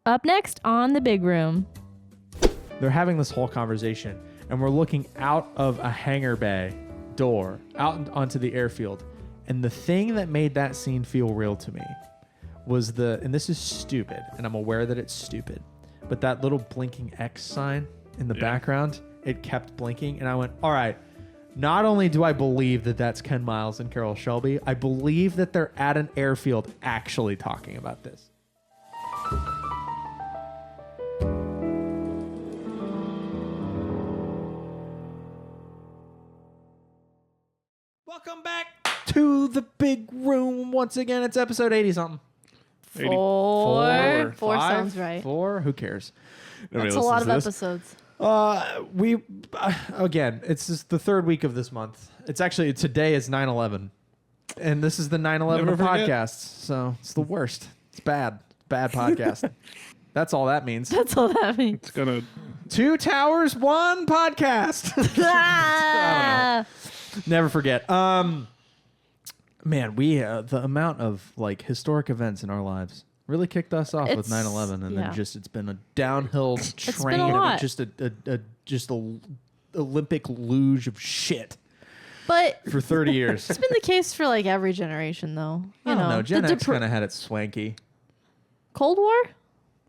Up next on The Big Room. They're having this whole conversation, and we're looking out of a hangar bay door out onto the airfield. And the thing that made that scene feel real to me was and this is stupid, and I'm aware that it's stupid, but that little blinking X sign in the background, it kept blinking, and I went, all right, not only do I believe that that's Ken Miles and Carol Shelby, I believe that they're at an airfield actually talking about this. Welcome back to The Big Room. Once again, it's episode 80-something. Four sounds right. 4? Who cares? That's a lot of episodes. Again, it's just the third week of this month. It's actually, today is 9/11. And this is the 9/11 of podcasts. So it's the worst. It's bad. Bad podcast. That's all that means. That's all that means. It's gonna 2 towers, 1 podcast. Ah! Never forget. Man, we the amount of like historic events in our lives really kicked us off with 9/11, and then just it's been a downhill train of just a Olympic luge of shit. But for 30 years. It's been the case for like every generation, though. I don't know. Gen X kind of had it swanky. Cold War?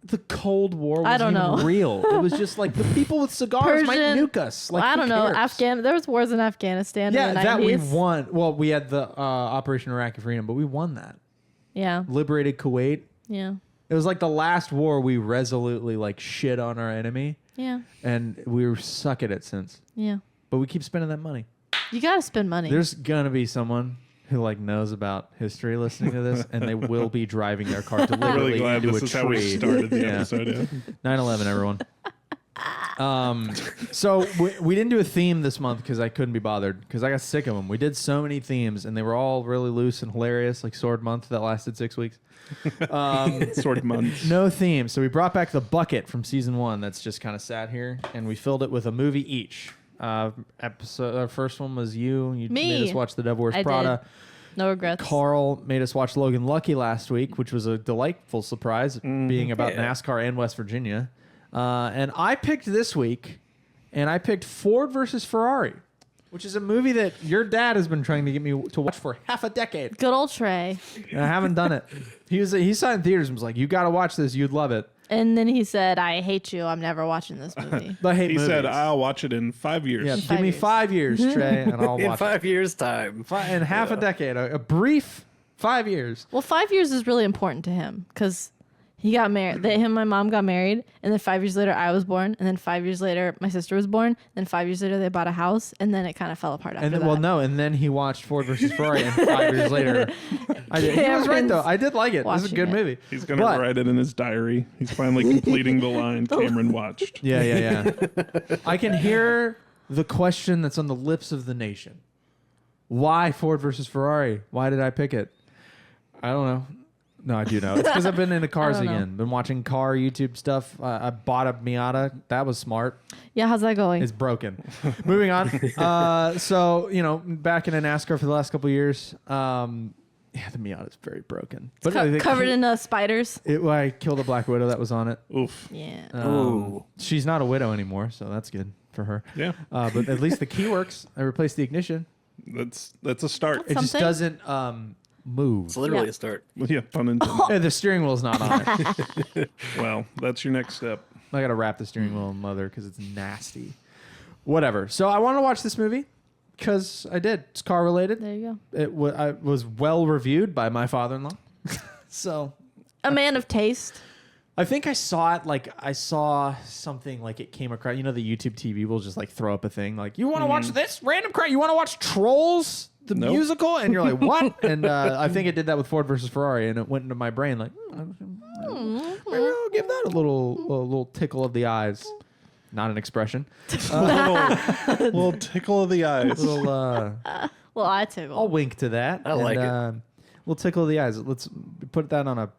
The Cold War wasn't real. It was just like the people with cigars might nuke us. Like, I don't know. There was wars in Afghanistan in the 90s. That we won. Well, we had the Operation Iraqi Freedom, but we won that. Yeah. Liberated Kuwait. Yeah. It was like the last war we resolutely like shit on our enemy. Yeah. And we suck at it since. Yeah. But we keep spending that money. You got to spend money. There's going to be someone who like knows about history listening to this, and they will be driving their car deliberately into a tree. This is how we started the episode. 9/11, everyone. So we didn't do a theme this month because I couldn't be bothered because I got sick of them. We did so many themes, and they were all really loose and hilarious, like Sword Month that lasted 6 weeks. Sword Month. No theme. So we brought back the bucket from season 1 that's just kind of sat here, and we filled it with a movie each. Our first one was you. You made us watch The Devil Wears Prada. Did. No regrets. Carl made us watch Logan Lucky last week, which was a delightful surprise, being about NASCAR and West Virginia. And I picked this week, and I picked Ford versus Ferrari, which is a movie that your dad has been trying to get me to watch for half a decade. Good old Trey. And I haven't done it. He saw it in theaters and was like, "You got to watch this. You'd love it." And then he said, "I hate you. I'm never watching this movie." I hate movies. Said, "I'll watch it in 5 years." Yeah, give me 5 years, Trey, and I'll watch it. In 5 years' time. In half a decade. A brief 5 years. Well, 5 years is really important to him because he got married. Him and my mom got married, and then 5 years later, I was born, and then 5 years later, my sister was born. Then 5 years later, they bought a house, and then it kind of fell apart after that. Well, no, and then he watched Ford versus Ferrari, and 5 years later, he was right though. I did like it. It was a good movie. He's gonna write it in his diary. He's finally completing the line Cameron watched. Yeah. I can hear the question that's on the lips of the nation: why Ford versus Ferrari? Why did I pick it? I don't know. No, I do know. It's because I've been into cars again. Been watching car YouTube stuff. I bought a Miata. That was smart. Yeah, how's that going? It's broken. Moving on. So, back in NASCAR for the last couple of years. Yeah, the Miata's very broken. But covered in spiders. I killed a Black Widow that was on it. Oof. Yeah. She's not a widow anymore, so that's good for her. Yeah. But at least the key works. I replaced the ignition. That's a start. It just doesn't move. It's literally a start. Yeah, pun intended. Yeah, the steering wheel's not on it. Well, that's your next step. I got to wrap the steering wheel in leather because it's nasty. Whatever. So I wanted to watch this movie because I did. It's car related. There you go. It was well reviewed by my father-in-law. So a man of taste. I think I saw it I saw something like it came across. The YouTube TV will just like throw up a thing like, you want to watch this random crap? You want to watch Trolls? The musical, and you're like, what? And I think it did that with Ford versus Ferrari, and it went into my brain like, maybe I'll give that a little tickle of the eyes. Not an expression. Little tickle of the eyes. Well, I tickle. I'll wink to that. I like it. We'll tickle of the eyes. Let's put that on a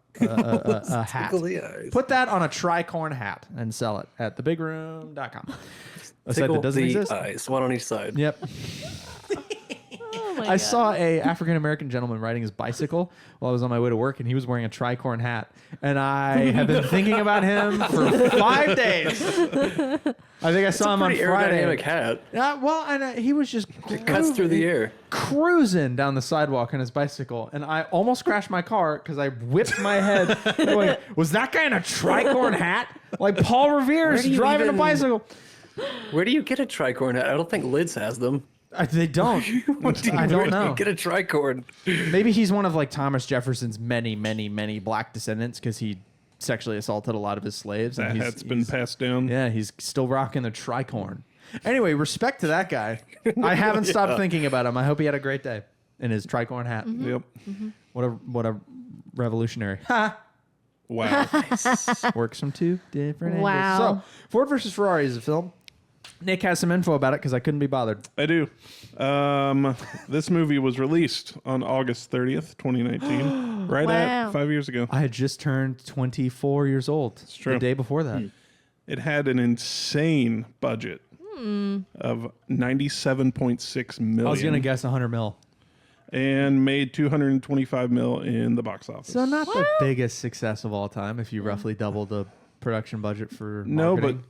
hat. Tickle the eyes. Put that on a tricorn hat and sell it at thebigroom.com. A site Tickle that doesn't the exist. eyes, one on each side. Yep. Oh my my I God. saw a African American gentleman riding his bicycle while I was on my way to work, and he was wearing a tricorn hat. And I have been thinking about him for 5 days. I think I saw him on Pretty Friday. aerodynamic hat. Well, and he was just It cuts through the air. cruising down the sidewalk on his bicycle, and I almost crashed my car because I whipped my head going, was that guy in a tricorn hat? Like Paul Revere's do you driving a even- bicycle. Where do you get a tricorn hat? I don't think Lids has them. They don't. Where do I don't know. you get a tricorn? Maybe he's one of like Thomas Jefferson's many, many, many black descendants because he sexually assaulted a lot of his slaves. That and hat's been passed down. Yeah, he's still rocking the tricorn. Anyway, respect to that guy. I haven't stopped thinking about him. I hope he had a great day in his tricorn hat. Yep. What a revolutionary. Ha! Wow. Works from two different Wow. angles. So, Ford versus Ferrari is a film. Nick has some info about it because I couldn't be bothered. I do. This movie was released on August 30th, 2019. Right Wow. at 5 years ago. I had just turned 24 years old. It's true. The day before that. It had an insane budget of $97.6 million. I was going to guess 100 mil. And made $225 million in the box office. So not the biggest success of all time if you roughly double the production budget for No, marketing.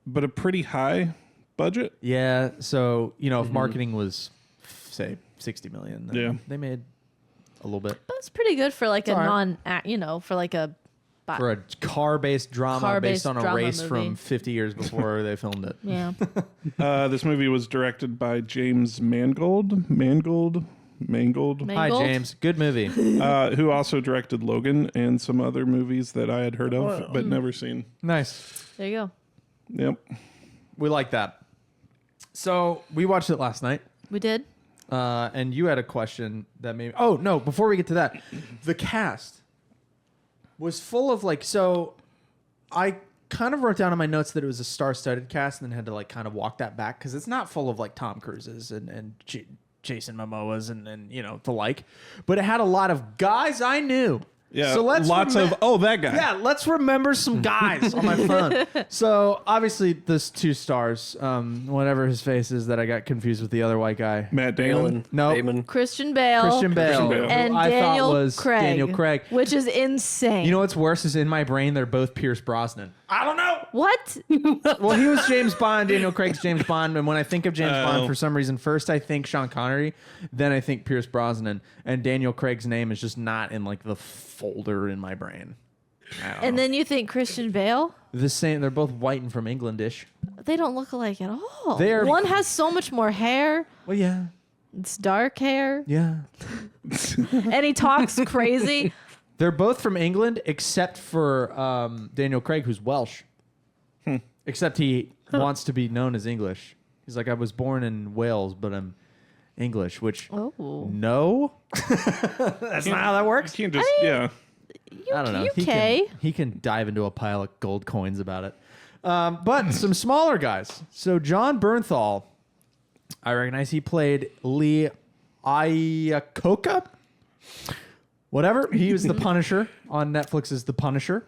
but a pretty high budget. Yeah, so, if marketing was, say, 60 million, then Yeah. they made a little bit. That's pretty good for like a all right. for like a. For a car-based drama Car-based based on a drama race movie. from 50 years before they filmed it. Yeah. This movie was directed by James Mangold. Mangold. Hi, Mangold? James. Good movie. Who also directed Logan and some other movies that I had heard of but never seen. Nice. There you go. Yep. We like that. So we watched it last night. We did. And you had a question that made. Oh no! Before we get to that, the cast was full of so. I kind of wrote down in my notes that it was a star-studded cast, and then had to kind of walk that back because it's not full of Tom Cruises and Jason Momoas and the like, but it had a lot of guys I knew. Yeah. So let's lots of that guy. Yeah, let's remember some guys on my phone. So obviously, this two stars, whatever his face is, that I got confused with the other white guy. Matt Damon. No. Damon. Christian Bale. Christian Bale, Bale. who And I Daniel thought was Craig. Daniel Craig. Which is insane. You know what's worse is in my brain they're both Pierce Brosnan. I don't know. what? Well, he was James Bond. Daniel Craig's James Bond. And when I think of James Bond, for some reason, first I think Sean Connery, then I think Pierce Brosnan. And Daniel Craig's name is just not in the folder in my brain. I don't And know. then you think Christian Bale? The same. They're both white and from Englandish. They don't look alike at all. They are- One has so much more hair. Well, yeah, It's dark hair. yeah. And he talks crazy. They're both from England, except for Daniel Craig, who's Welsh. Except he wants to be known as English. He's like, I was born in Wales, but I'm English, which Oh. no, that's not how that works. You can't just I don't know. UK. He can dive into a pile of gold coins about it. But some smaller guys. So John Bernthal, I recognize he played Lee Iacocca. Whatever. He was the Punisher on Netflix's The Punisher.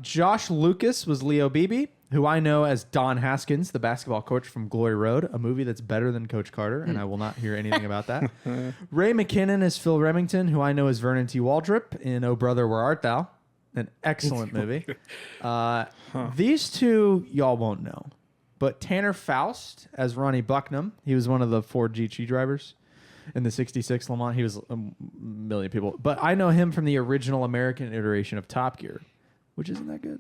Josh Lucas was Leo Beebe, who I know as Don Haskins, the basketball coach from Glory Road, a movie that's better than Coach Carter, and I will not hear anything about that. Ray McKinnon is Phil Remington, who I know as Vernon T. Waldrop in Oh Brother, Where Art Thou? An excellent movie. These two y'all won't know, but Tanner Faust as Ronnie Bucknam. He was one of the Ford GT drivers in the 66 Le Mans. He was a million people. But I know him from the original American iteration of Top Gear, which isn't that good.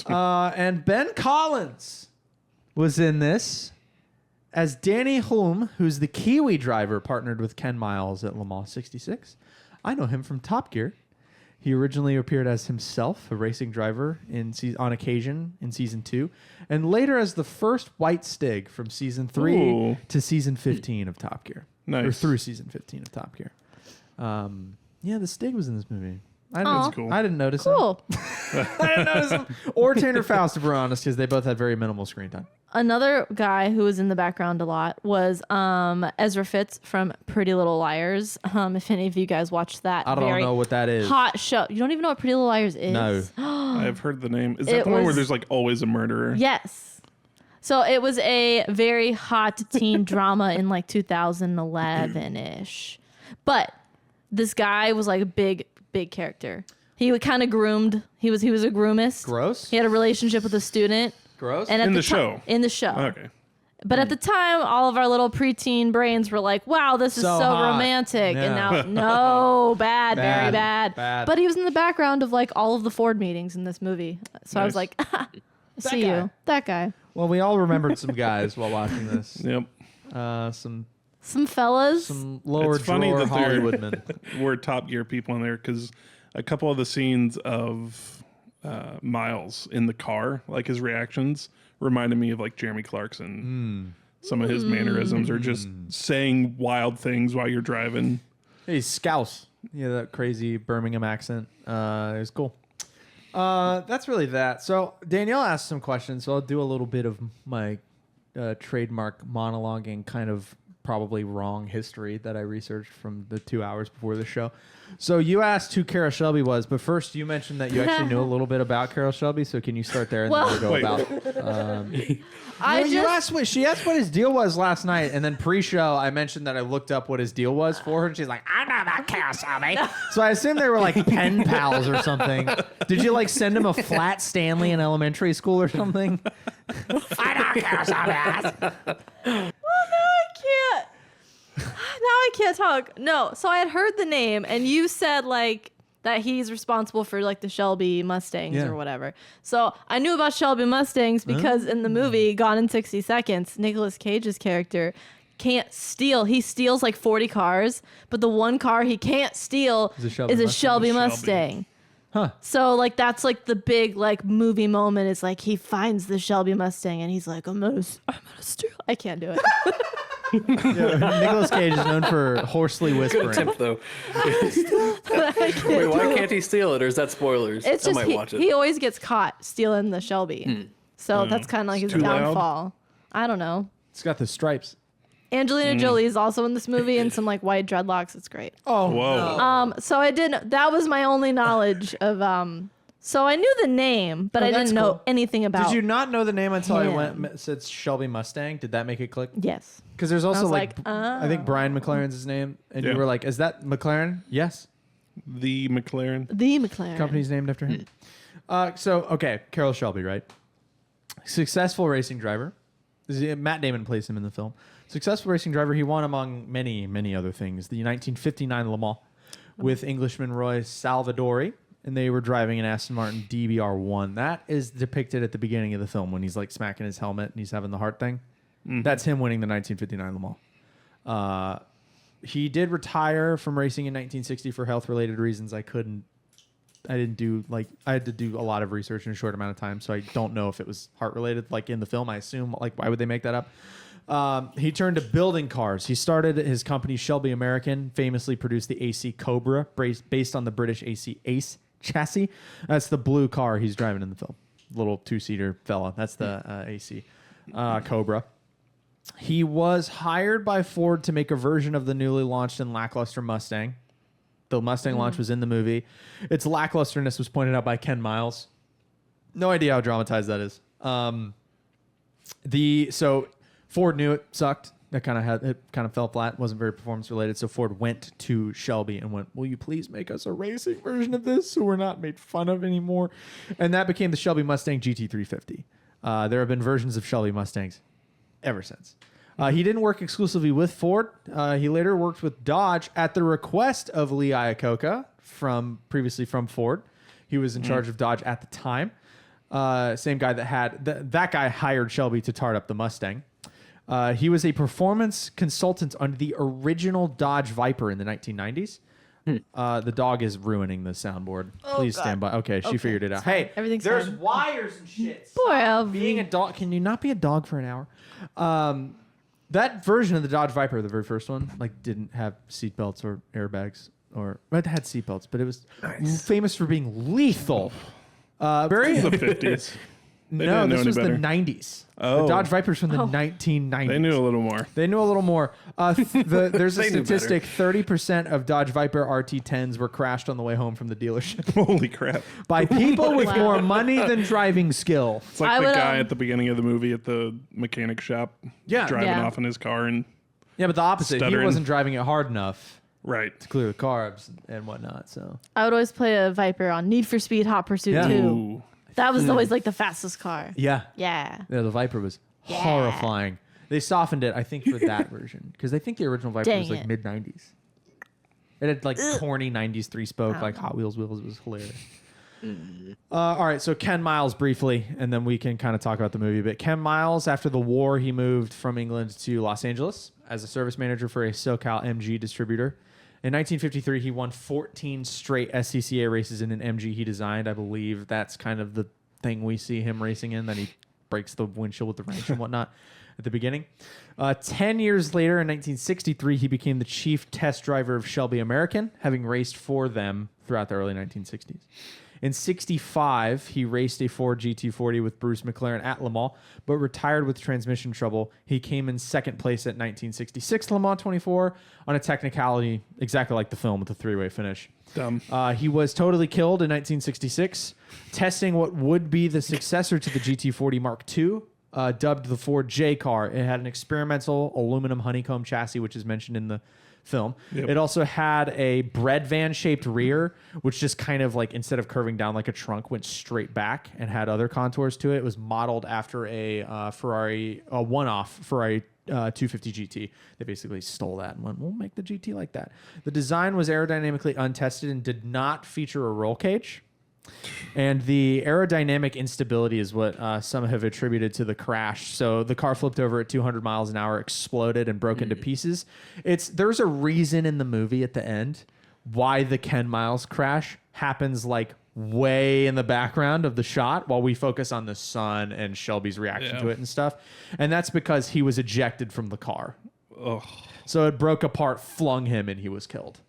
And Ben Collins was in this as Danny Hulme, who's the Kiwi driver partnered with Ken Miles at Le Mans 66. I know him from Top Gear. He originally appeared as himself, a racing driver on occasion in season 2, and later as the first white Stig from season 3 Ooh. to season 15 of Top Gear. Nice. Or through season 15 of Top Gear. Yeah, the Stig was in this movie. Aw. That's cool. I didn't notice him. Cool. I didn't notice him. Or Tanner Faust, if we're honest, because they both had very minimal screen time. Another guy who was in the background a lot was Ezra Fitz from Pretty Little Liars. If any of you guys watched that, I don't very know what that is. hot show. You don't even know what Pretty Little Liars is? No. I've heard the name. Is It that the one where was- there's always a murderer? Yes. So it was a very hot teen drama in like 2011-ish. But this guy was like a big character. He kind of groomed. He was a groomist. Gross. He had a relationship with a student. Gross. And at In the ti- show? In the show. Okay. But at the time, all of our little preteen brains were like, wow, this is So so hot. romantic. Yeah. And now, no, bad, very Bad. bad. But he was in the background of like all of the Ford meetings in this movie. So I was Nice. like, see guy. you. That guy. Well, we all remembered some guys while watching this. Yep. Some Some fellas. lower It's funny drawer that they're- Hollywood men. We're Top Gear people in there because a couple of the scenes of Miles in the car, like his reactions, reminded me of like Jeremy Clarkson. Some of his mannerisms are just saying wild things while you're driving. Hey, Scouse. Yeah, that crazy Birmingham accent. It was cool. That's really that. So Danielle asked some questions, so I'll do a little bit of my trademark monologuing, kind of probably wrong history that I researched from the 2 hours before the show. So you asked who Carol Shelby was, but first you mentioned that you actually knew a little bit about Carol Shelby. So can you start there and Well- then we'll go Wait. about? I She asked what his deal was last night, and then pre-show I mentioned that I looked up what his deal was for her, and she's like, "I know that Carol Shelby." So I assumed they were like pen pals or something. Did you like send him a flat Stanley in elementary school or something? I know Carol Shelby. I can't. Now I can't talk. No. So I had heard the name, and you said like that he's responsible for like the Shelby Mustangs Yeah. or whatever. So I knew about Shelby Mustangs because in the movie Gone in 60 Seconds, Nicolas Cage's character can't steal. He steals like 40 cars, but the one car he can't steal Is a Shelby is a Mustang? Shelby Shelby. Mustang. Huh. So like that's like the big like movie moment is like he finds the Shelby Mustang and he's like I'm gonna steal. I can't do it. Nicolas Cage is known for hoarsely Good whispering. attempt, though. I can't Wait, why do it. can't he steal it, or is that spoilers? It's I just might he, watch it. he always gets caught stealing the Shelby. So that's kind of like his too loud? downfall. I don't know. It's got the stripes. Angelina Jolie is also in this movie and some like white dreadlocks. It's great. Oh, Whoa. So I didn't. That was my only knowledge of. So I knew the name, but Oh, I that's didn't know cool. anything about. Did you not know the name until I him. went said Shelby Mustang? Did that make it click? Yes. Because there's also was like, like, I think Brian McLaren's his name, and you Yeah. were like, "Is that McLaren?" Yes, The McLaren. The McLaren. company's named after him. So okay, Carroll Shelby, right? Successful racing driver. Matt Damon plays him in the film. Successful racing driver. He won among many other things. The 1959 Le Mans with Englishman Roy Salvadori, and they were driving an Aston Martin DBR1. That is depicted at the beginning of the film when he's like smacking his helmet and he's having the heart thing. That's him winning the 1959 Le Mans. He did retire from racing in 1960 for health-related reasons. I had to do a lot of research in a short amount of time, so I don't know if it was heart-related, like in the film. I assume, like, why would they make that up? He turned to building cars. He started his company, Shelby American, famously produced the AC Cobra, based on the British AC Ace chassis. That's the blue car he's driving in the film. Little two-seater fella. That's the AC Cobra. He was hired by Ford to make a version of the newly launched and lackluster Mustang. The Mustang launch was in the movie. Its lacklusterness was pointed out by Ken Miles. No idea how dramatized that is. So Ford knew it sucked. It kind of fell flat. Wasn't very performance related. So Ford went to Shelby and went, "Will you please make us a racing version of this so we're not made fun of anymore?" And that became the Shelby Mustang GT350. There have been versions of Shelby Mustangs ever since. He didn't work exclusively with Ford. He later worked with Dodge at the request of Lee Iacocca, previously from Ford. He was in charge of Dodge at the time. Same guy that guy hired Shelby to tart up the Mustang. He was a performance consultant on the original Dodge Viper in the 1990s. The dog is ruining the soundboard. Please stand by. Okay, she figured it out. Hey, Everything's there's fine. wires and shit. Poor Elvie. Being a dog. Can you not be a dog for an hour? That version of the Dodge Viper, the very first one, like didn't have seatbelts or airbags, it had seatbelts, but it was famous for being lethal. The 50s. They No, didn't know this any was the better. 90s. The Oh. Dodge Vipers from the 1990s. They knew a little more. They knew a little more. There's a They knew better. statistic: 30% of Dodge Viper RT10s were crashed on the way home from the dealership Holy crap. by people with Wow. more money than driving skill. It's like I the would, guy at the beginning of the movie at the mechanic shop driving Yeah. off in his car and Yeah, but the opposite. Stuttering. He wasn't driving it hard enough right. to clear the carbs and whatnot. So I would always play a Viper on Need for Speed Hot Pursuit Yeah. 2. Ooh. That was always like the fastest car. yeah, Yeah. the Viper was horrifying. They softened it, I think, for that version because I think the original Viper Dang was like it. mid 90s. It had like corny 90s 3-spoke like Hot Wheels wheels. It was hilarious. All right, so Ken Miles briefly, and then we can kind of talk about the movie a bit. Ken Miles, after the war, he moved from England to Los Angeles as a service manager for a SoCal MG distributor. In 1953, he won 14 straight SCCA races in an MG he designed. I believe that's kind of the thing we see him racing in, that he breaks the windshield with the wrench and whatnot at the beginning. 10 years later, in 1963, he became the chief test driver of Shelby American, having raced for them throughout the early 1960s. In 65, he raced a Ford GT40 with Bruce McLaren at Le Mans, but retired with transmission trouble. He came in second place at 1966 Le Mans 24 on a technicality exactly like the film with a three-way finish. Dumb. He was totally killed in 1966, testing what would be the successor to the GT40 Mark II, dubbed the Ford J car. It had an experimental aluminum honeycomb chassis, which is mentioned in the film. Yep. It also had a bread van shaped rear, which just kind of like, instead of curving down like a trunk, went straight back and had other contours to it. It was modeled after a Ferrari, a one-off Ferrari 250 GT. They basically stole that and went, we'll make the GT like that. The design was aerodynamically untested and did not feature a roll cage. And the aerodynamic instability is what some have attributed to the crash. So the car flipped over at 200 miles an hour, exploded, and broke into pieces. There's a reason in the movie at the end why the Ken Miles crash happens like way in the background of the shot while we focus on the sun and Shelby's reaction to it and stuff. And that's because he was ejected from the car. Ugh, So it broke apart, flung him, and he was killed.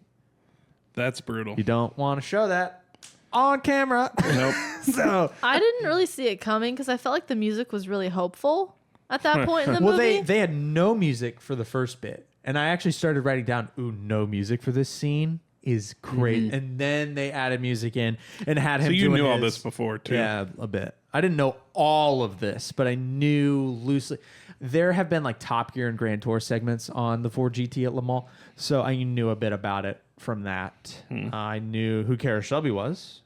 that's brutal. You don't want to show that on camera. Nope. So I didn't really see it coming because I felt like the music was really hopeful at that point in the well, movie. they had no music for the first bit, and I actually started writing down, "Ooh, no music for this scene is great." And then they added music in and had him. So you doing knew all his- this before too. Yeah, a bit. I didn't know all of this, but I knew loosely. There have been like Top Gear and Grand Tour segments on the Ford GT at Le Mans, so I knew a bit about it from that. I knew who Cara Shelby was.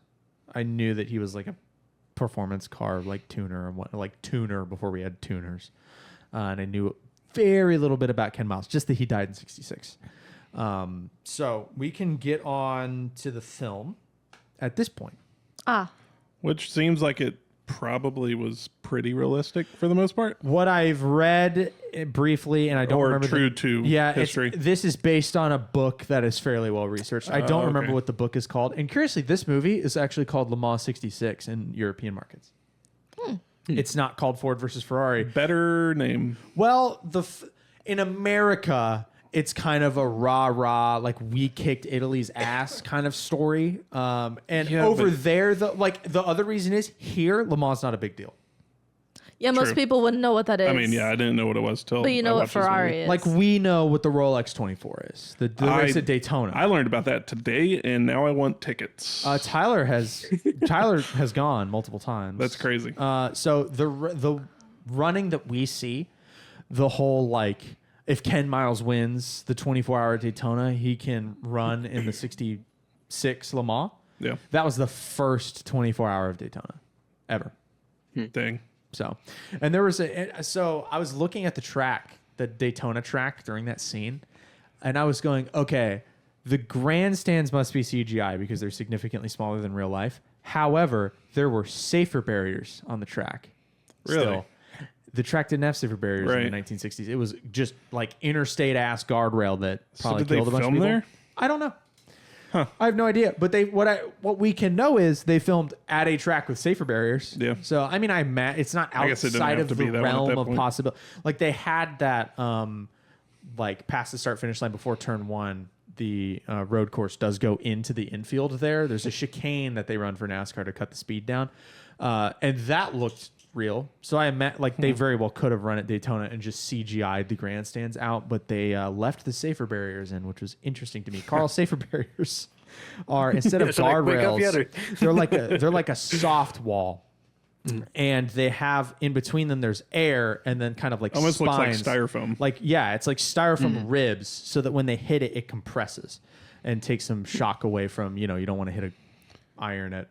I knew that he was like a performance car, like tuner and what, like tuner before we had tuners, and I knew very little bit about Ken Miles, just that he died in '66. So we can get on to the film at this point. Which seems like it probably was pretty realistic for the most part. What I've read briefly, and I don't Or remember true to history. This is based on a book that is fairly well researched. I don't remember okay. what the book is called. And curiously, this movie is actually called Le Mans 66 in European markets. It's not called Ford versus Ferrari. Better name. Well, in America, it's kind of a rah-rah, like we kicked Italy's ass kind of story. And Yeah, over but- there, the other reason is here, Le Mans is not a big deal. yeah, most True. people wouldn't know what that is. I mean, yeah, I didn't know what it was till. But you know I what watched this movie. Ferrari is. Like we know what the Rolex 24 is. The race at Daytona. I learned about that today, and now I want tickets. Tyler has gone multiple times. That's crazy. So the running that we see, the whole like, if Ken Miles wins the 24-hour Daytona, he can run in the 66 Le Mans. Yeah. That was the first 24-hour of Daytona ever. Dang. So, and there was so I was looking at the track, the Daytona track during that scene, and I was going, okay, the grandstands must be CGI because they're significantly smaller than real life. However, there were safer barriers on the track. Really? Still. The track didn't have safer barriers in the Right. 1960s. It was just like interstate ass guardrail that probably did they killed a bunch of film people. there? I don't know. I have no idea. But what we can know is they filmed at a track with safer barriers. Yeah. So I mean, it's not I guess it didn't outside have of to the be that one at realm that of point. possibility. Like they had that, like past the start finish line before turn one. The road course does go into the infield there. There's a chicane that they run for NASCAR to cut the speed down, and that looked real. So I imagine like they very well could have run at Daytona and just CGI'd the grandstands out, but they left the safer barriers in, which was interesting to me. Carl, safer barriers are instead of Should I wake up yet, guardrails, or- they're like a soft wall. And they have in between them there's air and then kind of like Almost looks like spines. styrofoam. Like yeah, it's like styrofoam ribs so that when they hit it, it compresses and takes some shock away from, you don't want to hit a iron at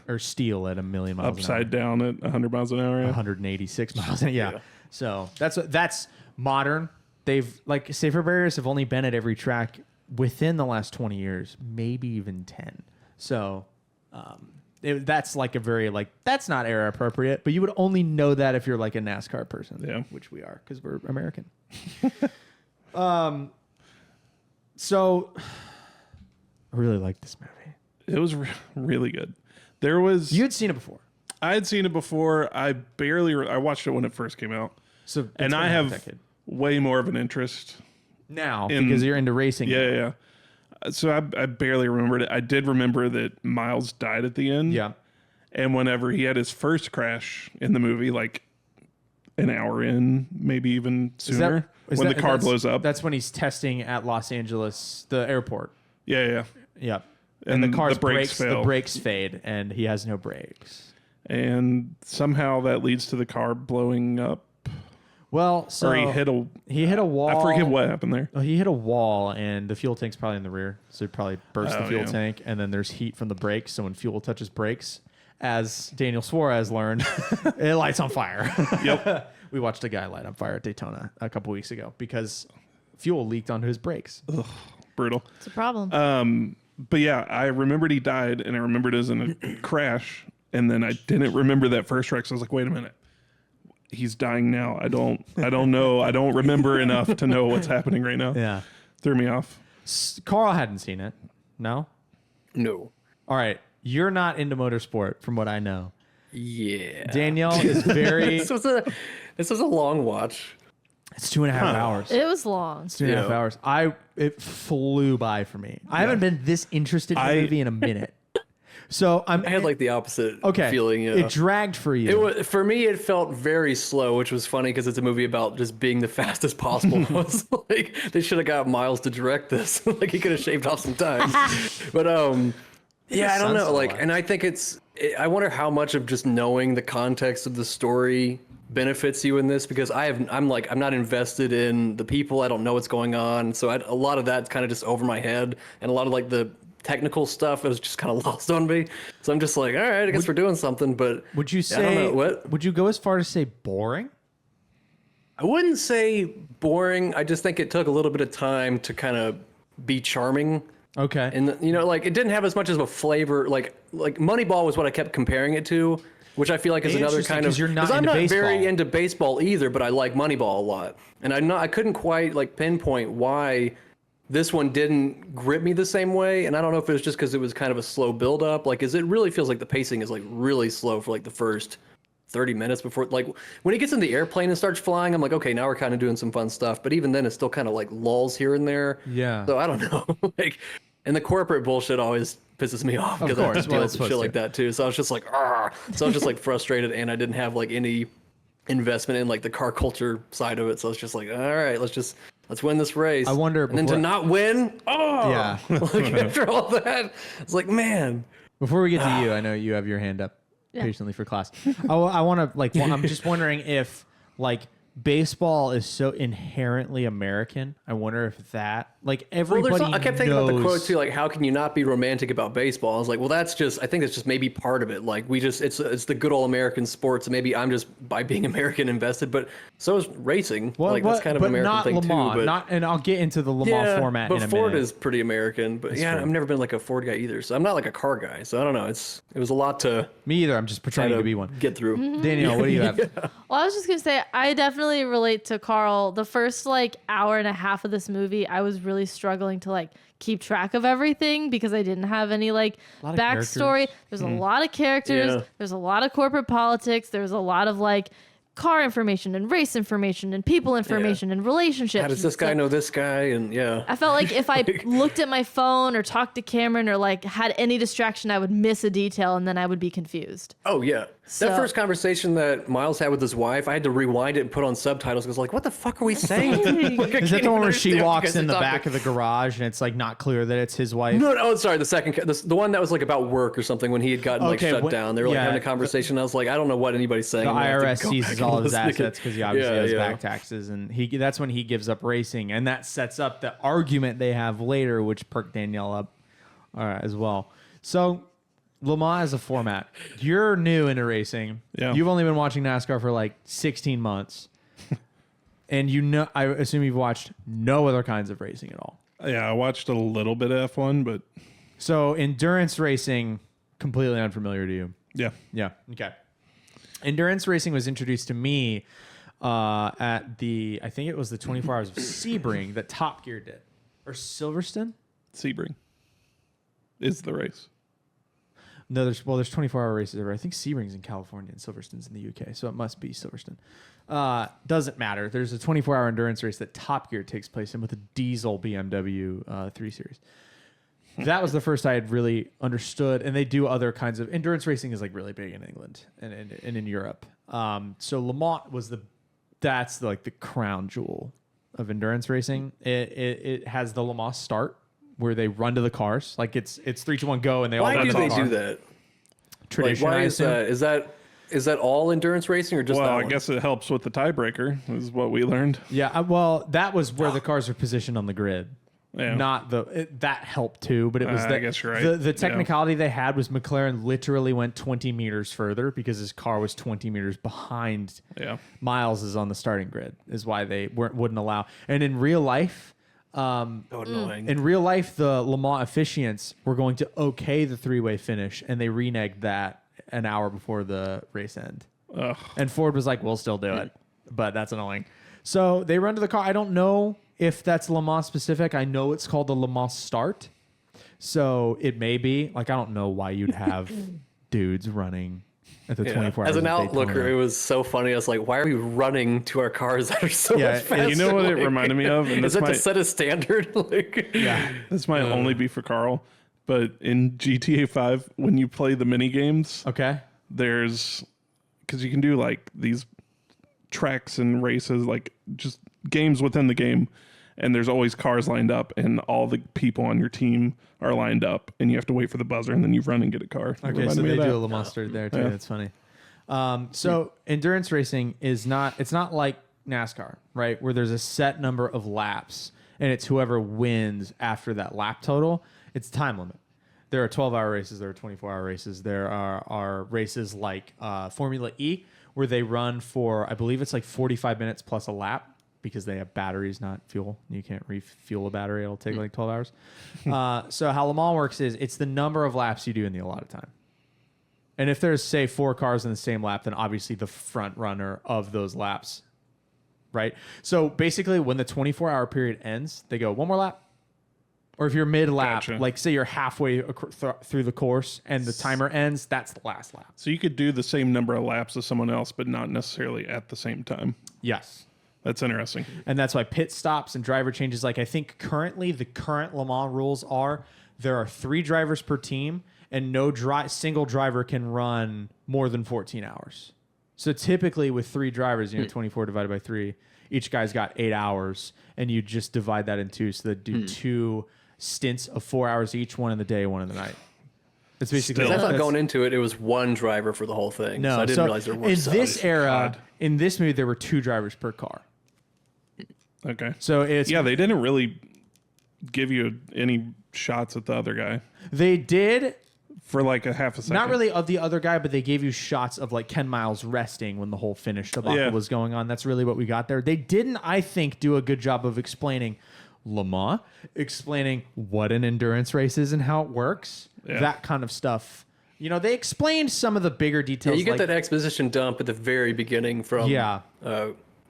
or steel at 1,000,000 miles Upside down at 100 miles an hour. Yeah. 186 miles an hour. Yeah. So that's modern. They've like safer barriers have only been at every track within the last 20 years, maybe even 10. So that's like a very like that's not era appropriate, but you would only know that if you're like a NASCAR person, which we are because we're American. So I really like this movie. It was really good. There was You had seen it before, I had seen it before. I watched it when it first came out, so and I have way more of an interest now because you're into racing. Yeah. So I barely remembered it. I did remember that Miles died at the end. Yeah. And whenever he had his first crash in the movie, like an hour in, maybe even sooner, when the car blows up. That's when he's testing at Los Angeles, the airport. Yeah. Yep. And the car's the brakes fail. The brakes fade, and he has no brakes. And somehow that leads to the car blowing up. Well, so Or he hit a wall. I forget what happened there. Well, he hit a wall, and the fuel tank's probably in the rear, so he probably burst the Oh, fuel yeah. tank, and then there's heat from the brakes. So when fuel touches brakes, as Daniel Suarez learned, it lights on fire. Yep. We watched a guy light on fire at Daytona a couple weeks ago because fuel leaked onto his brakes. Brutal. It's a problem. But yeah, I remembered he died, and I remembered it was in a crash, and then I didn't remember that first wreck. So I was like, wait a minute, he's dying now. I don't know. I don't remember enough to know what's happening right now. Yeah. Threw me off. Carl hadn't seen it. No? No. All right. You're not into motorsport, from what I know. Yeah. Danielle is very. This was a long watch. It's 2.5 hours. It was long. It's 2.5 hours. It flew by for me. I haven't been this interested in a movie in a minute. So I I had like the opposite feeling. Yeah. It dragged for you. It was, for me, it felt very slow, which was funny because it's a movie about just being the fastest possible. I was like, they should have got Miles to direct this. Like he could have shaved off some time. But yeah, I don't know. Like, and I think I wonder how much of just knowing the context of the story benefits you in this, because I'm not invested in the people. I don't know what's going on, so a lot of that's kind of just over my head, and a lot of like the technical stuff was just kind of lost on me. So I'm just like, all right, I guess we're doing something. But would you I say don't know, what? Would you go as far to say boring? I wouldn't say boring. I just think it took a little bit of time to kind of be charming. Okay. And like it didn't have as much of a flavor. Like Moneyball was what I kept comparing it to, which I feel like is another Interesting, kind of 'cause you're not I'm into not baseball. very into baseball either, but I like Moneyball a lot, and I couldn't quite like pinpoint why this one didn't grip me the same way. And I don't know if it was just because it was kind of a slow build up. Like, it really feels like the pacing is like really slow for like the first 30 minutes before, like when he gets in the airplane and starts flying, I'm like, okay, now we're kind of doing some fun stuff. But even then, it's still kind of like lulls here and there. Yeah. So I don't know. Like, and the corporate bullshit always pisses me off because I have course, to deal well, with it's some shit supposed like to. that too. So I was just like, ah. So I was just like frustrated, and I didn't have like any investment in like the car culture side of it. So I was just like, all right, let's win this race. I wonder and then to before- not win, Yeah. like after all that, it's like, man. Before we get to you, I know you have your hand up patiently for class. I want to like. I'm just wondering if like baseball is so inherently American. I wonder if that like everybody. I kept thinking about the knows- quote too, like, how can you not be romantic about baseball? I was like, well, I think that's just maybe part of it. Like, it's the good old American sports, and maybe I'm just by being American invested, but so is racing. Well, like that's kind of an American not thing Le Mans, too. But not, and I'll get into the Le Mans format but in a Ford minute. is pretty American. But yeah, true. I've never been like a Ford guy either, so I'm not like a car guy. So I don't know. It was a lot to Me either. I'm just try pretending to be one. get through. Danielle, what do you have? Well, I was just gonna say I definitely relate to Carl. The first like hour and a half of this movie, I was really struggling to like keep track of everything because I didn't have any like lot of backstory. characters. There's a lot of characters. Yeah. There's a lot of corporate politics. There's a lot of like car information and race information and people information and relationships. How does and this guy stuff. know this guy? And yeah, I felt like if I looked at my phone or talked to Cameron or like had any distraction, I would miss a detail and then I would be confused. oh yeah. So, That first conversation that Miles had with his wife, I had to rewind it and put on subtitles because like, what the fuck are we saying? Like, I Is that can't the one even where she understand what you walks guys in are the talking. back of the garage and it's like not clear that it's his wife? No, sorry, the one that was like about work or something when he had gotten like Okay, shut when- down. They were like yeah, having a conversation. I was like, I don't know what anybody's saying. The I'm gonna have to IRS go seizes back all and of his listen again. assets because he obviously Yeah, has yeah. back taxes, and that's when he gives up racing, and that sets up the argument they have later, which perked Danielle up as well. So Le Mans as a format, you're new into racing. Yeah. You've only been watching NASCAR for like 16 months, and I assume you've watched no other kinds of racing at all. Yeah, I watched a little bit of F1, but So endurance racing, completely unfamiliar to you. yeah. Yeah. Okay. Endurance racing was introduced to me at I think it was the 24 Hours of Sebring that Top Gear did, or Silverstone. Sebring is the race. No, there's 24-hour races over. I think Sebring's in California and Silverstone's in the UK, so it must be Silverstone. Doesn't matter. There's a 24-hour endurance race that Top Gear takes place in with a diesel BMW 3 Series. That was the first I had really understood, and they do other kinds of endurance racing is like really big in England and in Europe. So Le Mans that's like the crown jewel of endurance racing. It has the Le Mans start where they run to the cars, like it's 3, 2, 1, go, and they all Why run do to the they car. do that? Like, Tradition, why I is assume. that? Is that all endurance racing or just Well, that I one? guess it helps with the tiebreaker, is what we learned. Yeah, well, that was where the cars are positioned on the grid. Yeah. Not that helped too, but it was I guess you're right. the Yeah. technicality they had was McLaren literally went 20 meters further because his car was 20 meters behind Yeah. Miles is on the starting grid, is why they wouldn't allow. And in real life, So annoying. in real life, the Le Mans officiants were going to okay the 3-way finish, and they reneged that an hour before the race end. Ugh. And Ford was like, we'll still do it. But that's annoying. So they run to the car. I don't know if that's Le Mans specific. I know it's called the Le Mans Start. So it may be. Like, I don't know why you'd have dudes running at the 24 hours As an of outlooker, Daytona. it was so funny. I was like, why are we running to our cars that are so Yeah, much faster? You know what it Like, reminded me of? And is this that to might, set a standard? Like, Yeah. this might only be for Carl, but in GTA 5, when you play the mini games, Okay. there's because you can do like these tracks and races, like just games within the game, and there's always cars lined up, and all the people on your team are lined up, and you have to wait for the buzzer, and then you run and get a car. It Okay, reminded so me they of do a that. Le Mans Start there too. Yeah. That's funny. So endurance racing it's not like NASCAR, right? Where there's a set number of laps and it's whoever wins after that lap total. It's time limit. There are 12-hour races. There are 24-hour races. There are races like Formula E where they run for, I believe it's like 45 minutes plus a lap because they have batteries, not fuel. You can't refuel a battery. It'll take like 12 hours. So how Le Mans works is it's the number of laps you do in the allotted time. And if there's, say, 4 cars in the same lap, then obviously the front runner of those laps, right? So basically, when the 24-hour period ends, they go, one more lap. Or if you're mid-lap, Gotcha. like say you're halfway through the course and the timer ends, that's the last lap. So you could do the same number of laps as someone else, but not necessarily at the same time. Yes. That's interesting. And that's why pit stops and driver changes, like I think currently the current Le Mans rules are there are 3 drivers per team and no single driver can run more than 14 hours. So typically with 3 drivers, 24 divided by 3, each guy's got 8 hours and you just divide that in 2. So they do 2 stints of 4 hours each, one in the day, one in the night. It's basically Still. I thought that's- going into it, it was one driver for the whole thing. no, so I didn't realize there were in subs. this era, God. in this movie, there were 2 drivers per car. Okay. So it's Yeah, they didn't really give you any shots at the other guy they did for like a half a second. not really of the other guy, but they gave you shots of like Ken Miles resting when the whole finish debacle Yeah. was going on. That's really what we got there. They didn't, I think, do a good job of explaining Le Mans, explaining what an endurance race is and how it works, Yeah. that kind of stuff. You know, they explained some of the bigger Yeah, details. you get like, that exposition dump at the very beginning from. Yeah.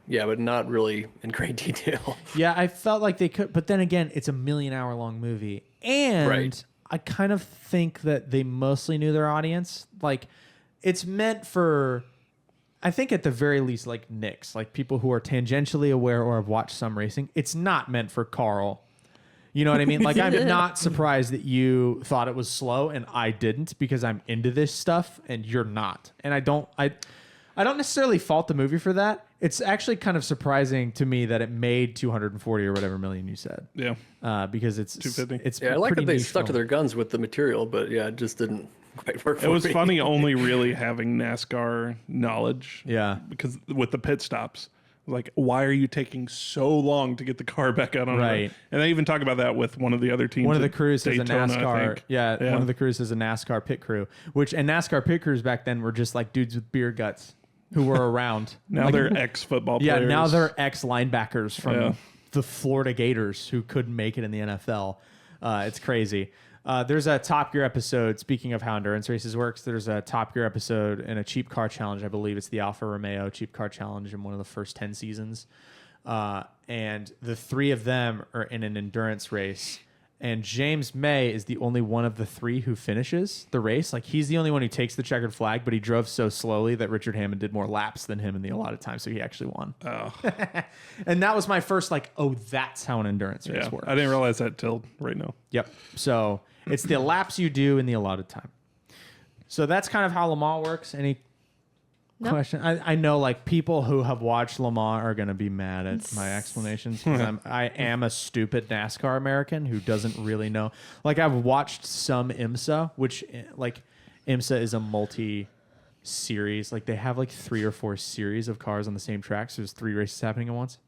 Yeah, but not really in great detail. Yeah, I felt like they could, but then again, it's a 1 million hour long movie. And Right. I kind of think that they mostly knew their audience. Like, it's meant for, I think at the very least, like nicks, like people who are tangentially aware or have watched some racing. It's not meant for Carl. You know what I mean? Like, I'm not surprised that you thought it was slow and I didn't, because I'm into this stuff and you're not. And I don't necessarily fault the movie for that. It's actually kind of surprising to me that it made 240 or whatever million you said. Yeah. Because it's 250. It's Yeah, I like pretty that they niche stuck to film. their guns with the material, but yeah, it just didn't quite work for It was me. funny only really having NASCAR knowledge. Yeah. Because with the pit stops, like, why are you taking so long to get the car back out on Right. it? And they even talk about that with one of the other teams. One of the at crews has a Daytona, I NASCAR. think. Yeah, one of the crews has a NASCAR pit crew, and NASCAR pit crews back then were just like dudes with beer guts who were around. Now they're ex-football Yeah, players. now they're ex-linebackers from Yeah. the Florida Gators who couldn't make it in the NFL. It's crazy. There's a Top Gear episode, speaking of how endurance races works, there's a Top Gear episode in a cheap car challenge. I believe it's the Alfa Romeo cheap car challenge in one of the first 10 seasons. And the three of them are in an endurance race. And James May is the only one of the three who finishes the race. Like, he's the only one who takes the checkered flag, but he drove so slowly that Richard Hammond did more laps than him in the allotted time, so he actually won. Oh, And that was my first, like, oh, that's how an endurance race yeah. works. I didn't realize that till right now. Yep. So it's the laps you do in the allotted time. So that's kind of how Le Mans works. Any question? I know, like, people who have watched Le Mans are going to be mad at my explanations, because I am a stupid NASCAR American who doesn't really know. Like, I've watched some IMSA, which, like, IMSA is a multi-series. Like, they have like 3 or 4 series of cars on the same track. So there's 3 races happening at once.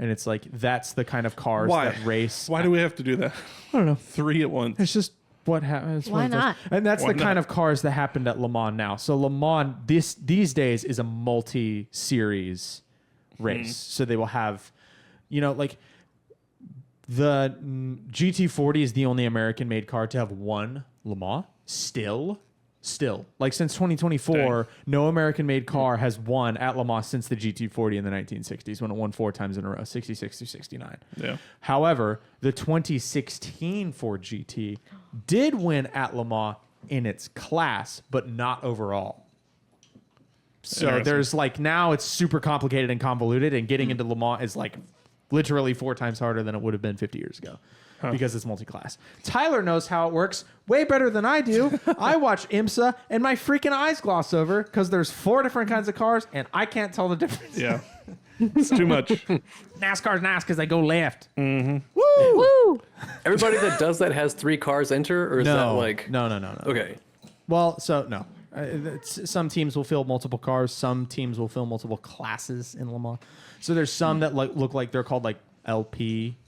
And it's like, that's the kind of cars Why? that race. Why do we have to do that? I don't know. 3 at once. It's just what happens. Why not? And that's Why the kind not? of cars that happened at Le Mans now. So Le Mans these days is a multi-series race. So they will have, you know, like the GT40 is the only American-made car to have won Le Mans. Still, like, since 2024, no American-made car has won at Le Mans since the GT40 in the 1960s, when it won 4 times in a row, 66 through 69. Yeah. However, the 2016 Ford GT did win at Le Mans in its class, but not overall. So Interesting. there's, like, now it's super complicated and convoluted, and getting into Le Mans is like literally 4 times harder than it would have been 50 years ago. Because it's multi-class. Tyler knows how it works way better than I do. I watch IMSA and my freaking eyes gloss over because there's 4 different kinds of cars and I can't tell the difference. Yeah. It's too much. NASCAR's nice because they go left. Woo! Everybody that does that has 3 cars enter, or is that like No. okay? Well, so no. Some teams will fill multiple cars. Some teams will fill multiple classes in Le Mans. So there's some that look like they're called like LP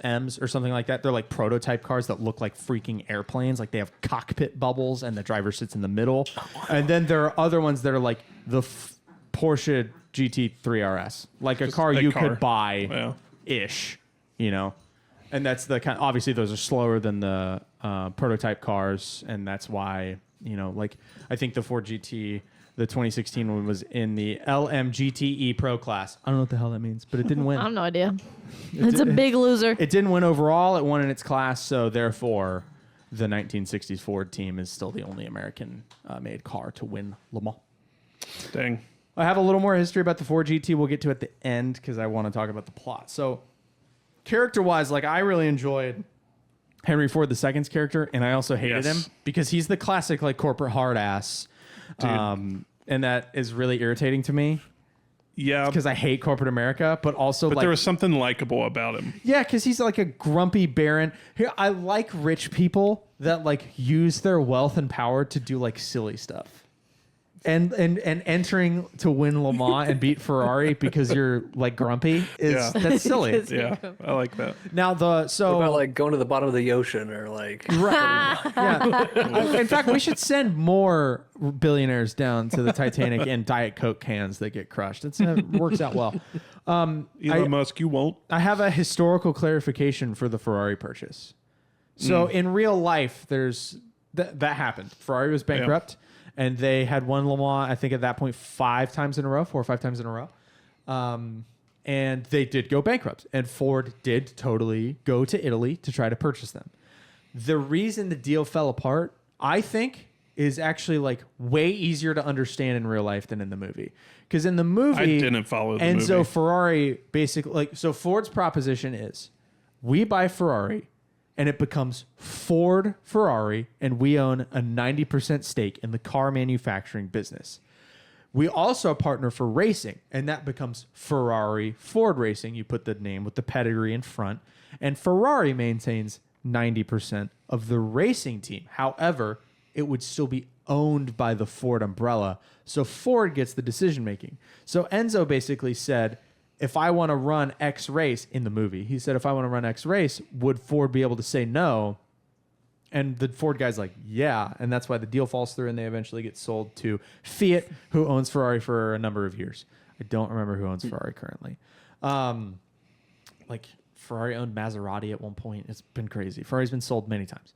M's or something like that. They're like prototype cars that look like freaking airplanes. Like, they have cockpit bubbles and the driver sits in the middle. And then there are other ones that are like the Porsche GT3 RS, like a car you could buy ish, you know. And that's the kind. Obviously, those are slower than the prototype cars, and that's why, you know, like, I think the Ford GT, the 2016 one, was in the LMGTE Pro class. I don't know what the hell that means, but it didn't win. I have no idea. It's a big loser. It didn't win overall. It won in its class. So therefore, the 1960s Ford team is still the only American made car to win Le Mans. Dang. I have a little more history about the Ford GT we'll get to at the end because I want to talk about the plot. So character-wise, like, I really enjoyed Henry Ford II's character, and I also hated him because he's the classic, like, corporate hard ass. And that is really irritating to me. Yeah. Because I hate corporate America, but also, But like, there was something likable about him. yeah, because he's like a grumpy baron. Here, I like rich people that, like, use their wealth and power to do, like, silly stuff. And entering to win Le Mans and beat Ferrari because you're, like, grumpy that's silly. Yeah. I like that. Now What about like going to the bottom of the ocean, or like yeah. In fact, we should send more billionaires down to the Titanic in Diet Coke cans that get crushed. It works out well. Elon Musk, you won't. I have a historical clarification for the Ferrari purchase. So in real life, there's that happened. Ferrari was bankrupt, and they had won Le Mans, I think at that point, 4 or 5 times in a row. And they did go bankrupt, and Ford did totally go to Italy to try to purchase them. The reason the deal fell apart, I think, is actually, like, way easier to understand in real life than in the movie. Because in the movie, I didn't follow the Enzo movie. Ferrari basically, like, so Ford's proposition is, We buy Ferrari, and it becomes Ford Ferrari, and we own a 90% stake in the car manufacturing business. We also partner for racing, and that becomes Ferrari Ford Racing. You put the name with the pedigree in front, and Ferrari maintains 90% of the racing team. However, it would still be owned by the Ford umbrella, so Ford gets the decision making. So Enzo basically said, if I want to run X race in the movie, he said, if I want to run X race, would Ford be able to say no? And the Ford guy's like, yeah. And that's why the deal falls through and they eventually get sold to Fiat, who owns Ferrari for a number of years. I don't remember who owns Ferrari currently. Like Ferrari owned Maserati at one point. It's been crazy. Ferrari's been sold many times.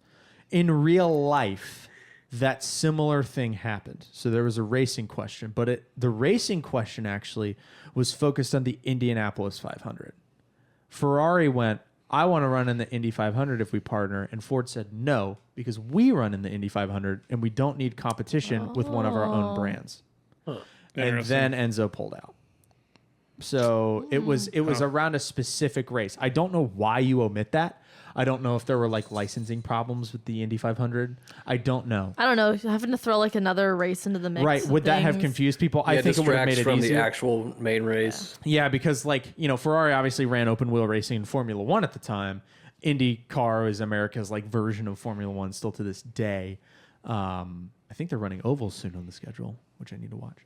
In real life, that similar thing happened. So there was a racing question, but the racing question actually was focused on the Indianapolis 500. Ferrari went, I want to run in the Indy 500 if we partner. And Ford said no, because we run in the Indy 500 and we don't need competition with one of our own brands. And then Enzo pulled out. So it was around a specific race. I don't know why you omit that. I don't know if there were like licensing problems with the Indy 500. I don't know. I don't know. Having to throw like another race into the mix. Right. Would that have confused people? Yeah, I think it would have made it from easier. the actual main race. Yeah, because like, you know, Ferrari obviously ran open wheel racing in Formula One at the time. IndyCar is America's like version of Formula One still to this day. I think they're running ovals soon on the schedule, which I need to watch.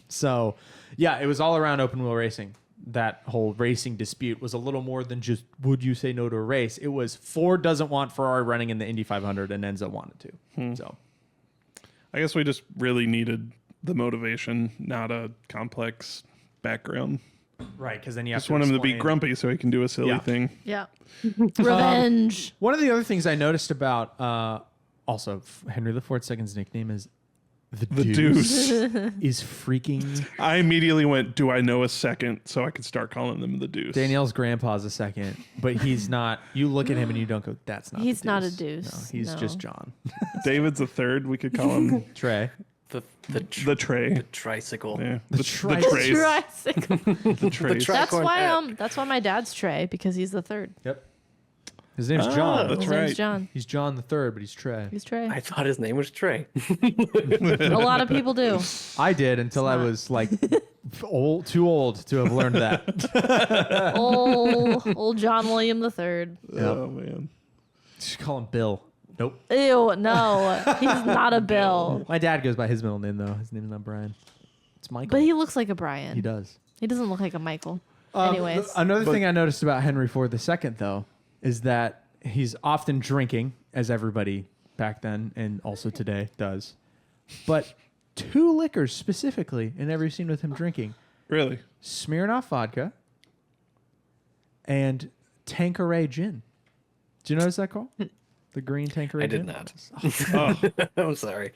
So yeah, it was all around open wheel racing. That whole racing dispute was a little more than just, would you say no to a race? It was Ford doesn't want Ferrari running in the Indy 500 and Enzo wanted to. So I guess we just really needed the motivation, not a complex background. right, because then you have Just to want him to be explain- grumpy so he can do a silly Yeah. thing. Yeah. Revenge. One of the other things I noticed about also Henry IV's nickname is the Deuce. Is freaking I immediately went, do I know a second? So I could start calling them the Deuce. Danielle's grandpa's a second, but he's not. You look at him and you don't go, that's not. He's the not a Deuce. deuce, No, he's no. just John. David's a third. We could call him Trey. The the Tray. tricycle. Yeah. The The Tray. Trays. Tricycle. The Trays. That's Tricorn why hat. that's why my dad's Trey, because he's the third. Yep. His name's John. that's His right. name's John. He's John the third, but he's Trey. He's Trey. I thought his name was Trey. A lot of people do. I did until I not. was like too old to have learned that. Old John William the third. Oh, man. Just call him Bill. Nope. Ew, no, he's not a Bill. My dad goes by his middle name though. His name's not Brian. It's Michael. But he looks like a Brian. He does. He doesn't look like a Michael. Anyways, Another thing I noticed about Henry Ford II, though, is that he's often drinking, as everybody back then and also today does. But two liquors specifically in every scene with him drinking: Really? Smirnoff vodka and Tanqueray gin. Did you notice that, Carl? The green Tanqueray I gin? did not. Oh, I'm sorry.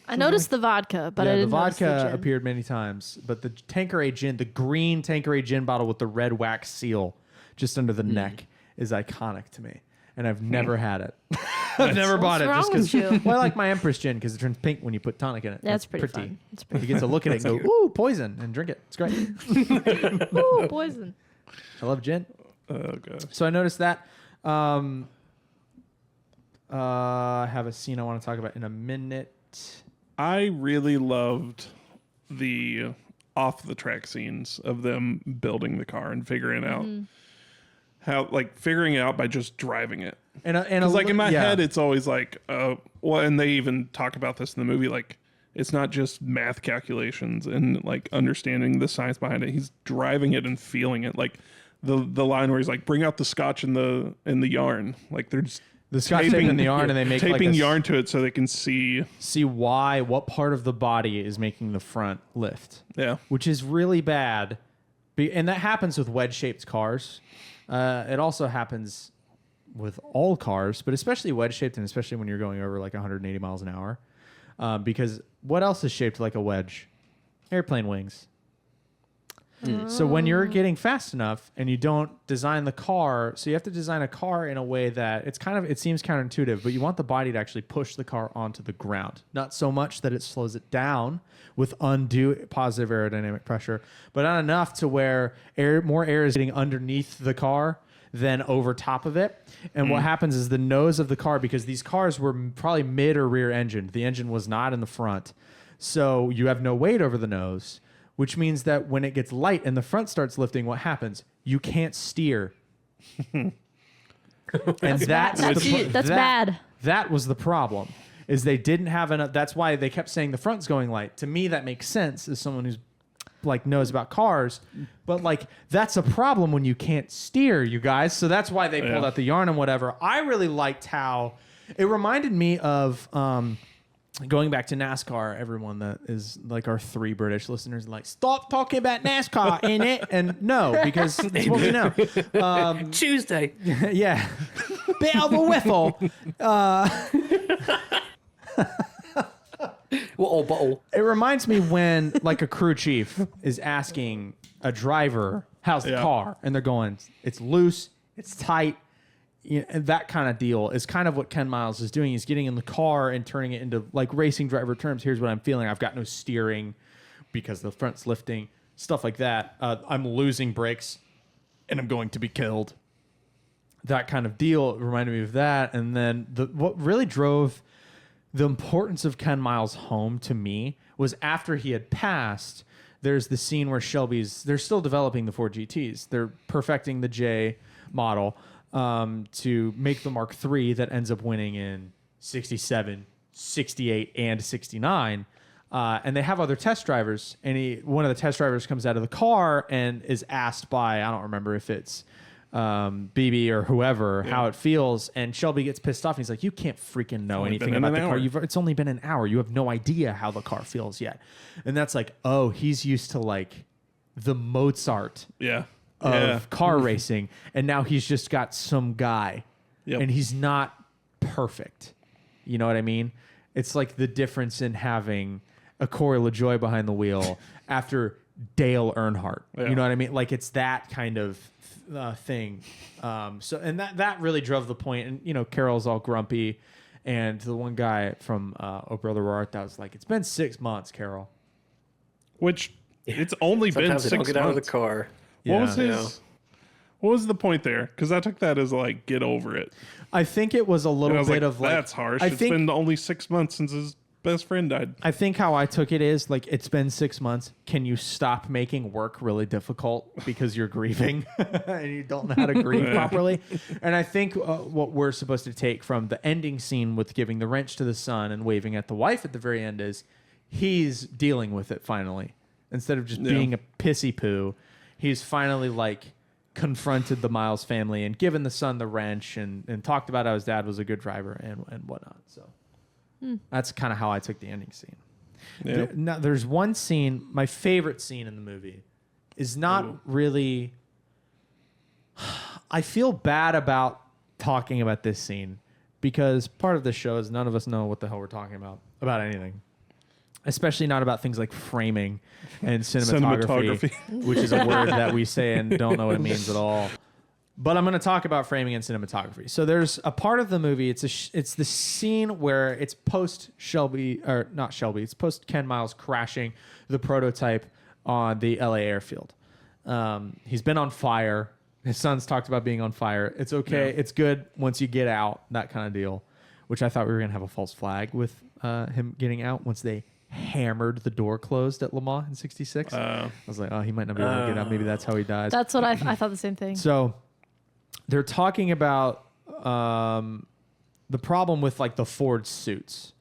I noticed the vodka, but I yeah, the didn't notice the vodka gin. appeared many times, but the Tanqueray gin, the green Tanqueray gin bottle with the red wax seal just under the neck, is iconic to me, and I've never had it. I've never bought it What's just wrong because. with you? Well, I like my Empress gin because it turns pink when you put tonic in it. That's pretty fun. It's You get to look at it and go, "Ooh, poison," and drink it. It's great. Ooh, poison. I love gin. oh gosh. So I noticed that. I have a scene I want to talk about in a minute. I really loved the off the track scenes of them building the car and figuring out how, like, figuring it out by just driving it. And Because, like, in my yeah. head, it's always like, well, and they even talk about this in the movie, like, it's not just math calculations and like understanding the science behind it. He's driving it and feeling it. Like the line where he's like, bring out the scotch and the yarn. Like they're just the scotch tape and the yarn, and they make like taping a yarn to it so they can see. What part of the body is making the front lift. Yeah. Which is really bad. And that happens with wedge-shaped cars. It also happens with all cars, but especially wedge-shaped, and especially when you're going over like 180 miles an hour. Because what else is shaped like a wedge? Airplane wings. So when you're getting fast enough and you don't design the car, so you have to design a car in a way that it seems counterintuitive, but you want the body to actually push the car onto the ground. Not so much that it slows it down with undue positive aerodynamic pressure, but not enough to where more air is getting underneath the car than over top of it. And what happens is the nose of the car, because these cars were probably mid or rear engined, the engine was not in the front. So you have no weight over the nose, which means that when it gets light and the front starts lifting, what happens? You can't steer. And that's bad. That was the problem, is they didn't have enough. That's why they kept saying the front's going light. To me, that makes sense as someone who's like knows about cars, but like that's a problem when you can't steer, you guys. So that's why they pulled out the yarn and whatever. I really liked how it reminded me of going back to NASCAR. Everyone that is like our 3 British listeners, like, stop talking about NASCAR in it. And no, because it's what we know. Tuesday. Yeah. Bit of a whiffle. Bottle. It reminds me when like a crew chief is asking a driver, how's the car? And they're going, it's loose, it's tight. You know, and that kind of deal is kind of what Ken Miles is doing. He's getting in the car and turning it into like racing driver terms. Here's what I'm feeling. I've got no steering because the front's lifting, stuff like that. I'm losing brakes and I'm going to be killed. That kind of deal reminded me of that. And then what really drove the importance of Ken Miles home to me was after he had passed, there's the scene where they're still developing the Ford GTs. They're perfecting the J model to make the Mark III that ends up winning in 67, 68, and 69. And they have other test drivers. And one of the test drivers comes out of the car and is asked by, I don't remember if it's BB or whoever, how it feels, and Shelby gets pissed off and he's like, you can't freaking know anything about the car. It's only been an hour. You have no idea how the car feels yet. And that's like, oh, he's used to like the Mozart of car racing, and now he's just got some guy and he's not perfect. You know what I mean? It's like the difference in having a Corey LaJoie behind the wheel after Dale Earnhardt. You know what I mean? Like it's that kind of thing. So and that really drove the point. And you know, Carol's all grumpy, and the one guy from Oh Brother Where Art Thou was like, it's been 6 months, Carol. Which it's only been 6 months. Get out of the car. What was his? What was the point there? Because I took that as like, get over it. I think it was a little bit of like, that's harsh. It's been only 6 months since his best friend died. I think how I took it is like, it's been 6 months. Can you stop making work really difficult because you're grieving and you don't know how to grieve properly? And I think what we're supposed to take from the ending scene with giving the wrench to the son and waving at the wife at the very end is he's dealing with it finally. Instead of just being a pissy poo, he's finally like confronted the Miles family and given the son the wrench and talked about how his dad was a good driver and whatnot. So that's kind of how I took the ending scene. Yeah. Now, there's one scene, my favorite scene in the movie is not really... I feel bad about talking about this scene because part of the show is none of us know what the hell we're talking about anything. Especially not about things like framing and cinematography. Which is a word that we say and don't know what it means at all. But I'm going to talk about framing and cinematography. So there's a part of the movie. It's the scene where it's post Shelby, or not Shelby. It's post Ken Miles crashing the prototype on the LA airfield. He's been on fire. His son's talked about being on fire. It's okay. Yeah. It's good once you get out. That kind of deal. Which I thought we were going to have a false flag with him getting out once they hammered the door closed at Le Mans in 66. I was like, oh, he might not be able to get out. Maybe that's how he dies. That's what I thought the same thing. So they're talking about the problem with like the Ford suits.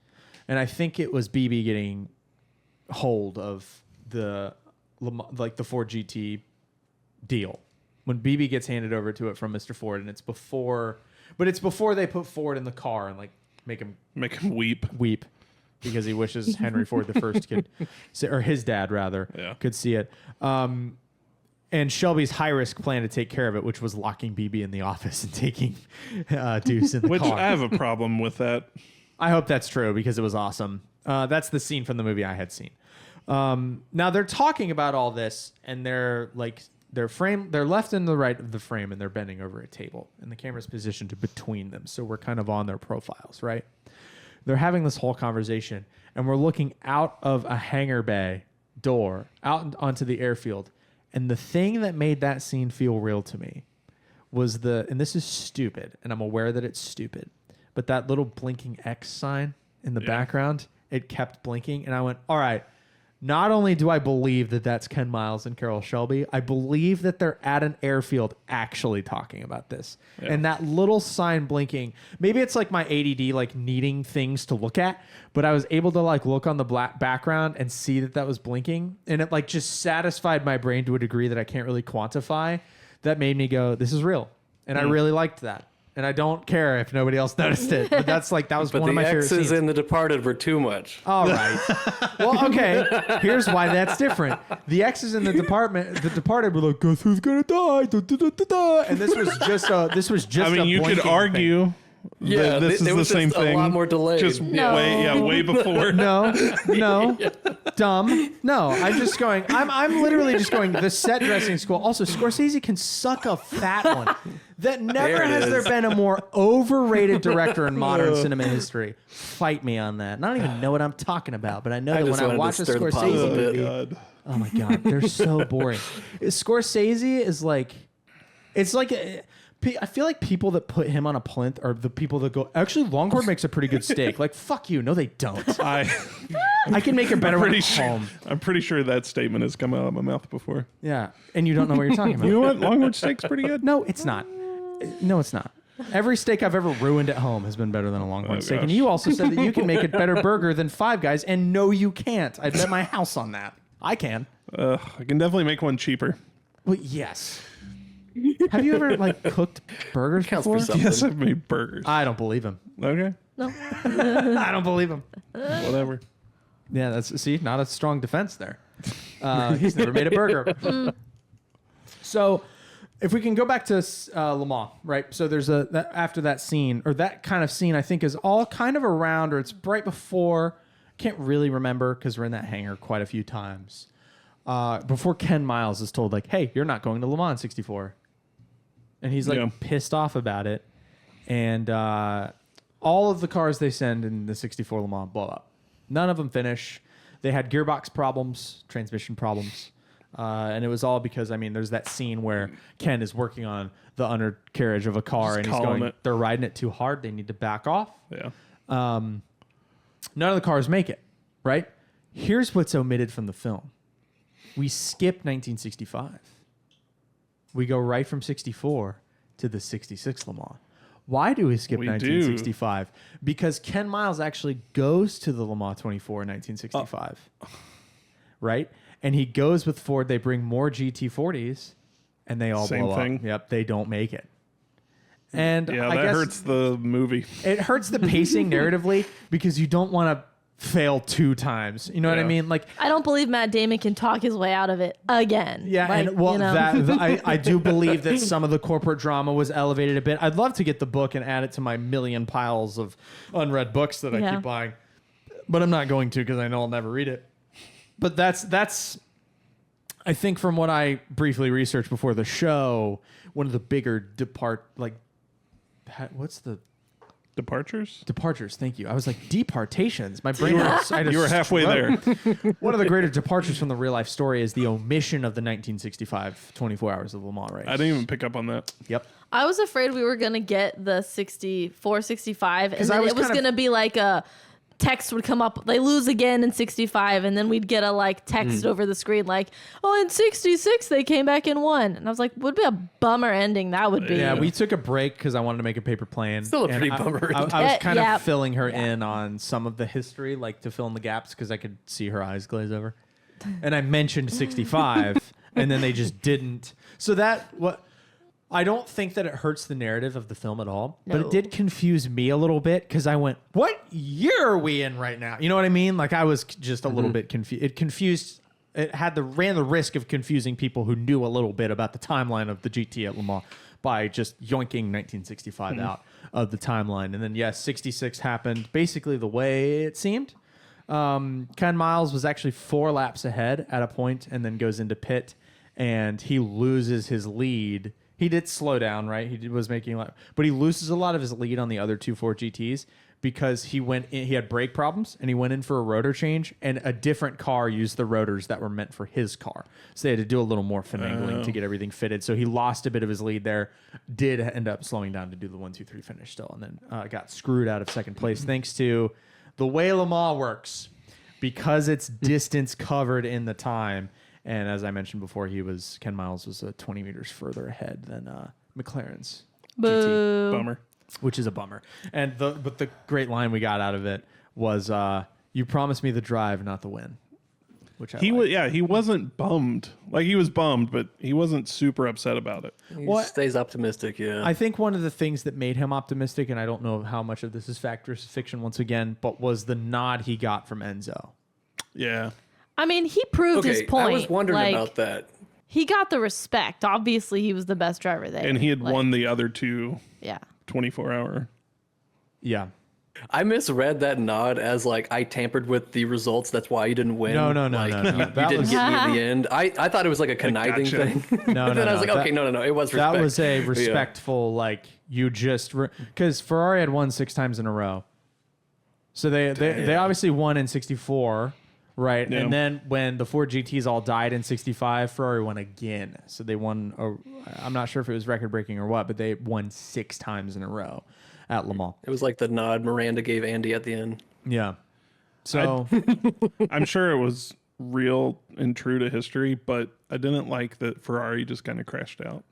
And I think it was BB getting hold of the Ford GT deal. When BB gets handed over to it from Mr. Ford, and it's before they put Ford in the car and like make him weep because he wishes Henry Ford the first could, or his dad rather, could see it. And Shelby's high-risk plan to take care of it, which was locking BB in the office and taking Deuce in the car. Which I have a problem with that. I hope that's true because it was awesome. That's the scene from the movie I had seen. Now they're talking about all this, and they're left and the right of the frame, and they're bending over a table, and the camera's positioned between them, so we're kind of on their profiles, right? They're having this whole conversation, and we're looking out of a hangar bay door out onto the airfield, and the thing that made that scene feel real to me was and this is stupid, and I'm aware that it's stupid, but that little blinking X sign in the background, it kept blinking, and I went, all right, not only do I believe that that's Ken Miles and Carol Shelby, I believe that they're at an airfield actually talking about this. Yeah. And that little sign blinking, maybe it's like my ADD, like needing things to look at, but I was able to like look on the black background and see that was blinking. And it like just satisfied my brain to a degree that I can't really quantify. That made me go, this is real. And I really liked that. And I don't care if nobody else noticed it. But that's like, that was one of my favorite scenes. The X's in The Departed were too much. All right. Well, okay. Here's why that's different. The X's in The Departed were like, guess who's gonna die? Da, da, da, da, da. And this was just I mean, you could argue. Thing. Yeah, this is the same thing. A lot more delayed. Just way before. No, dumb. No, I'm just going. I'm literally just going. The set dressing school. Also, Scorsese can suck a fat one. That never has there been a more overrated director in modern cinema history. Fight me on that. And I don't even know what I'm talking about, but I know that when I watch a Scorsese movie, oh my god, they're so boring. Scorsese is like, it's like. I feel like people that put him on a plinth are the people that go, actually, Longhorn makes a pretty good steak. Like, fuck you. No, they don't. I can make it better when I'm home. I'm pretty sure that statement has come out of my mouth before. Yeah. And you don't know what you're talking about. You know what? Longhorn steak's pretty good. No, it's not. No, it's not. Every steak I've ever ruined at home has been better than a Longhorn steak. And you also said that you can make a better burger than Five Guys. And no, you can't. I'd bet my house on that. I can. I can definitely make one cheaper. Well, yes. Have you ever like cooked burgers before? Yes, I've made burgers. I don't believe him. Okay. No. I don't believe him. Whatever. Yeah, that's not a strong defense there. He's never made a burger. So, if we can go back to Le Mans, right? So there's after that scene, or that kind of scene, I think is all kind of around, or it's right before. Can't really remember because we're in that hangar quite a few times. Before Ken Miles is told, like, "Hey, you're not going to Le Mans '64." And he's like pissed off about it. And all of the cars they send in the 64 Le Mans blow up. None of them finish. They had gearbox problems, transmission problems. And it was all because, I mean, there's that scene where Ken is working on the undercarriage of a car and he's going, they're riding it too hard. They need to back off. Yeah. None of the cars make it, right? Here's what's omitted from the film. We skip 1965. We go right from 64 to the 66 Le Mans. Why do we skip 1965? Because Ken Miles actually goes to the Le Mans 24 in 1965. Right? And he goes with Ford. They bring more GT40s and they all blow up. Yep, they don't make it. And yeah, I that guess hurts the movie. It hurts the pacing narratively because you don't want to fail two times. You know what I mean? Like, I don't believe Matt Damon can talk his way out of it again. Yeah, like, and well, you know. I do believe that some of the corporate drama was elevated a bit. I'd love to get the book and add it to my million piles of unread books that I keep buying, but I'm not going to because I know I'll never read it. But that's I think from what I briefly researched before the show, one of the bigger what's the Departures, thank you. I was like, departations. My brain you were halfway there. One of the greater departures from the real life story is the omission of the 1965 24 Hours of Le Mans race. I didn't even pick up on that. Yep. I was afraid we were going to get the 64, 65, and then it was going to be like a text would come up. They lose again in 65, and then we'd get a like text over the screen like, oh, in 66 they came back and won. And I was like, would be a bummer ending that would be. Yeah, we took a break because I wanted to make a paper plane. Still a pretty bummer. I was kind of filling her in on some of the history, like to fill in the gaps because I could see her eyes glaze over. And I mentioned 65, and then they just didn't. So I don't think that it hurts the narrative of the film at all, but it did confuse me a little bit because I went, what year are we in right now? You know what I mean? Like I was just a little bit confused. It ran the risk of confusing people who knew a little bit about the timeline of the GT at Le Mans by just yoinking 1965 out of the timeline. And then, yes, 66 happened basically the way it seemed. Ken Miles was actually 4 laps ahead at a point and then goes into pit and he loses his lead. He did slow down, right? He was making a lot, but he loses a lot of his lead on the other two Ford GTs because he had brake problems and he went in for a rotor change and a different car used the rotors that were meant for his car. So they had to do a little more finagling to get everything fitted. So he lost a bit of his lead there, did end up slowing down to do the 1-2-3 finish still, and then got screwed out of second place thanks to the way Le Mans works because it's distance covered in the time. And as I mentioned before, Ken Miles was 20 meters further ahead than McLaren's GT. Bummer. Which is a bummer. But the great line we got out of it was, "You promised me the drive, not the win." Which he wasn't bummed. Like he was bummed, but he wasn't super upset about it. He stays optimistic. Yeah, I think one of the things that made him optimistic, and I don't know how much of this is fact versus fiction once again, but was the nod he got from Enzo. Yeah, I mean, he proved his point. I was wondering about that. He got the respect. Obviously, he was the best driver there, and he had won the other two. Yeah. 24-hour. Yeah. I misread that nod as like I tampered with the results. That's why you didn't win. No. You didn't get me in the end. I thought it was like a conniving thing. No, then I was like, okay, no. It was respect. That was a respectful, like you just because Ferrari had won 6 times in a row, so they obviously won in '64, right? Yeah. And then when the Ford GTs all died in '65, Ferrari won again. So they won. I'm not sure if it was record breaking or what, but they won 6 times in a row at Le Mans. It was like the nod Miranda gave Andy at the end. Yeah. So I'm sure it was real and true to history, but I didn't like that Ferrari just kind of crashed out.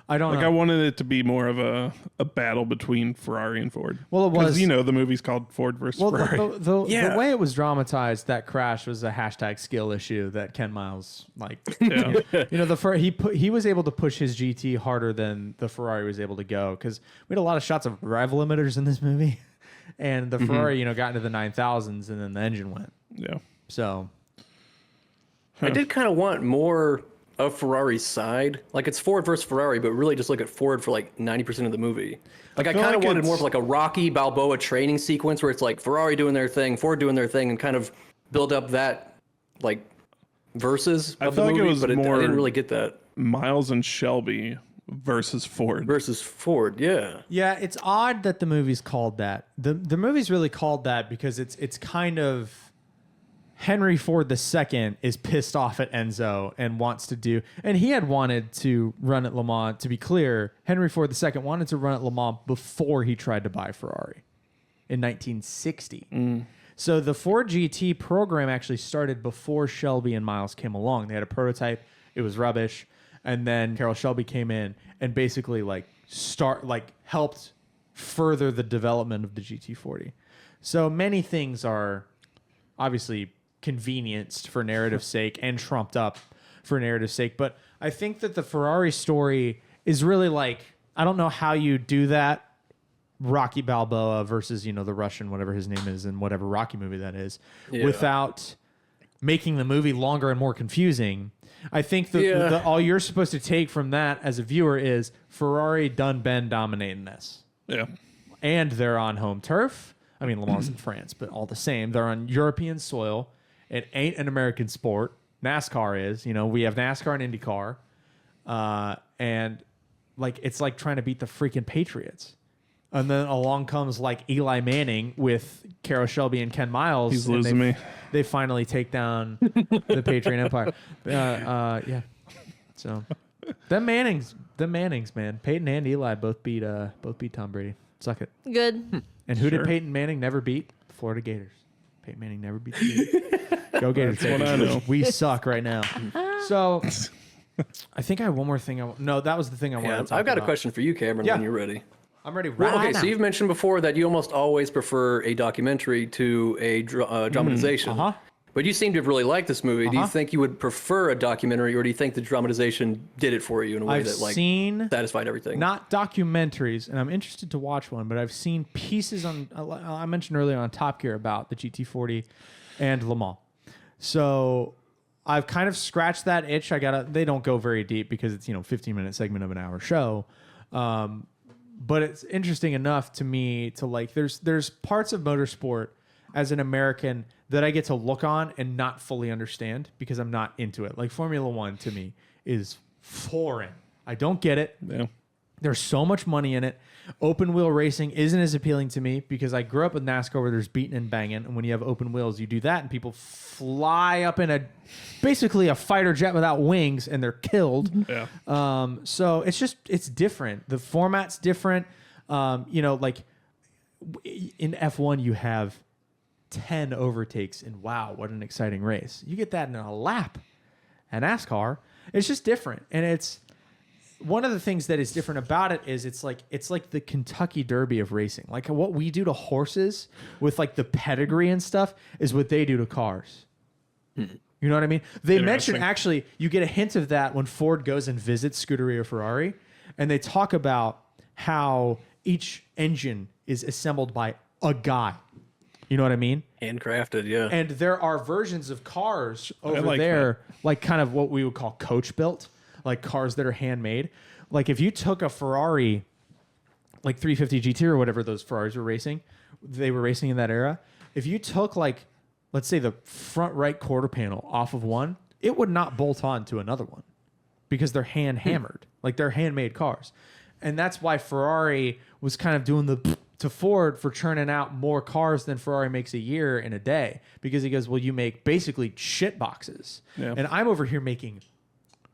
I don't know. I wanted it to be more of a battle between Ferrari and Ford. Well, it was. The movie's called Ford versus Ferrari. The way it was dramatized, that crash was a hashtag skill issue that Ken Miles he was able to push his GT harder than the Ferrari was able to go because we had a lot of shots of rev limiters in this movie, and the Ferrari got into the 9,000s and then the engine went. Yeah. So I did kind of want more of Ferrari's side. Like it's Ford versus Ferrari, but really just look at Ford for like 90% of the movie. Like I kind of wanted more of like a Rocky Balboa training sequence where it's like Ferrari doing their thing, Ford doing their thing, and kind of build up that like versus of the movie. It was but more I didn't really get that. Miles and Shelby versus Ford. Yeah. Yeah, it's odd that the movie's called that. The movie's really called that because it's kind of Henry Ford II is pissed off at Enzo and wants to do, and he had wanted to run at Le Mans. To be clear, Henry Ford II wanted to run at Le Mans before he tried to buy Ferrari in 1960. So the Ford GT program actually started before Shelby and Miles came along. They had a prototype. It was rubbish. And then Carroll Shelby came in and basically helped further the development of the GT40. So many things are obviously convenienced for narrative's sake and trumped up for narrative's sake. But I think that the Ferrari story is really like, I don't know how you do that. Rocky Balboa versus, the Russian, whatever his name is, in whatever Rocky movie that is, without making the movie longer and more confusing. I think all you're supposed to take from that as a viewer is Ferrari done been dominating this. Yeah. And they're on home turf. I mean, Le Mans in France, but all the same, they're on European soil. It ain't an American sport. NASCAR is. We have NASCAR and IndyCar. And it's like trying to beat the freaking Patriots. And then along comes Eli Manning with Carroll Shelby and Ken Miles. He's losing me. They finally take down the Patriot Empire. Yeah. So the Mannings, man. Peyton and Eli both beat Tom Brady. Suck it. Good. And who did Peyton Manning never beat? The Florida Gators. Peyton Manning never beat the Gators. Go Gators. That's what I know. We suck right now. So I think I have one more thing. No, that was the thing I wanted to talk I've got about. a question for you, Cameron, when you're ready. I'm ready Well, right okay, now. so you've mentioned before that you almost always prefer a documentary to a dramatization. Uh-huh. But you seem to have really liked this movie. Do you think you would prefer a documentary, or do you think the dramatization did it for you in a way I've that seen satisfied everything? Not documentaries, and I'm interested to watch one, but I've seen pieces on. I mentioned earlier on Top Gear about the GT40 and Le Mans. So I've kind of scratched that itch. They don't go very deep because it's 15-minute segment of an hour show. But it's interesting enough to me to there's parts of motorsport as an American that I get to look on and not fully understand because I'm not into it. Like Formula One to me is foreign. I don't get it. Yeah. There's so much money in it. Open wheel racing isn't as appealing to me because I grew up with NASCAR where there's beating and banging. And when you have open wheels, you do that and people fly up in basically a fighter jet without wings and they're killed. Yeah. So it's different. The format's different. Like in F1, you have 10 overtakes and wow, what an exciting race. You get that in a lap. And NASCAR, it's just different. And it's one of the things that is different about it is it's like the Kentucky Derby of racing. Like what we do to horses with like the pedigree and stuff is what they do to cars. You know what I mean? They mention actually you get a hint of that when Ford goes and visits Scuderia Ferrari, and they talk about how each engine is assembled by a guy. You know what I mean? Handcrafted, yeah. And there are versions of cars over like there, like kind of what we would call coach built, like cars that are handmade. Like if you took a Ferrari, like 350 GT or whatever those Ferraris were racing, they were racing in that era. If you took like, let's say the front right quarter panel off of one, it would not bolt on to another one because they're hand hammered, like they're handmade cars. And that's why Ferrari was kind of doing the to Ford for churning out more cars than Ferrari makes a year in a day, because he goes, well, you make basically shit boxes. Yeah. And I'm over here making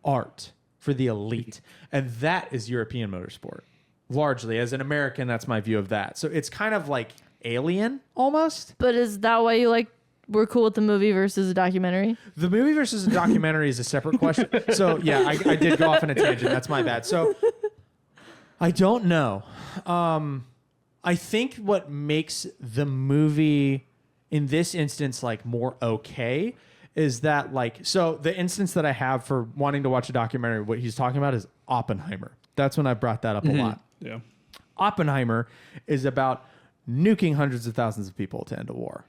art for the elite. And that is European motorsport. Largely, as an American, that's my view of that. So it's kind of like Alien almost. But is that why you we're cool with the movie versus a documentary? The movie versus a documentary is a separate question. So yeah, I did go off on a tangent. That's my bad. So I don't know. I think what makes the movie in this instance like more okay is that so the instance that I have for wanting to watch a documentary, what he's talking about is Oppenheimer. That's when I brought that up a lot. Yeah. Oppenheimer is about nuking hundreds of thousands of people to end a war.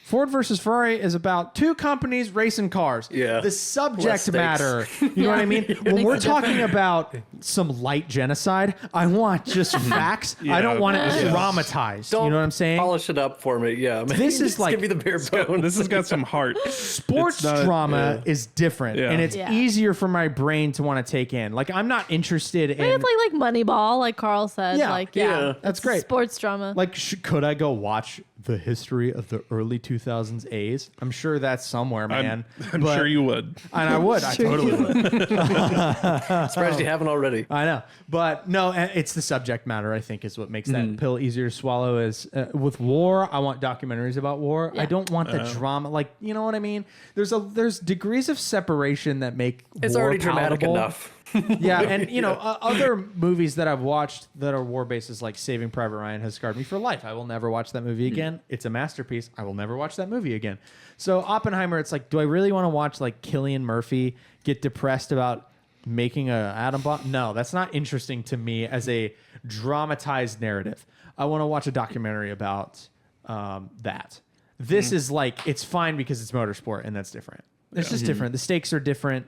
Ford versus Ferrari is about two companies racing cars. Yeah. The subject matter. You know what I mean? When we're talking about some light genocide, I want just facts. I don't want it dramatized. Don't you know what I'm saying? polish it up for me. Yeah. This is like- give me the bare bones. This has got some heart. Sports It's not- drama is different, Yeah. and it's Yeah. easier for my brain to want to take in. Like I'm not interested in It's like Moneyball, like Carl said. Yeah. Yeah. That's it's great. Sports drama. Like, could I go watch the history of the early 2000s A's? I'm sure that's somewhere, man. I'm But- sure you would. And I would. I totally would. Surprised you haven't already. I know. But no, it's the subject matter, I think, is what makes that pill easier to swallow. Is with war, I want documentaries about war. I Yeah. don't want the drama. Like, you know what I mean? There's degrees of separation that make It's war already dramatic palatable. enough. Yeah, and other movies that I've watched that are war bases, like Saving Private Ryan, has scarred me for life. I will never watch that movie again. It's a masterpiece. I will never watch that movie again. So Oppenheimer, it's like, do I really want to watch like Cillian Murphy get depressed about making a atom bomb? No, that's not interesting to me as a dramatized narrative. I want to watch a documentary about that. This is like, it's fine because it's motorsport, and that's different. It's just different. The stakes are different,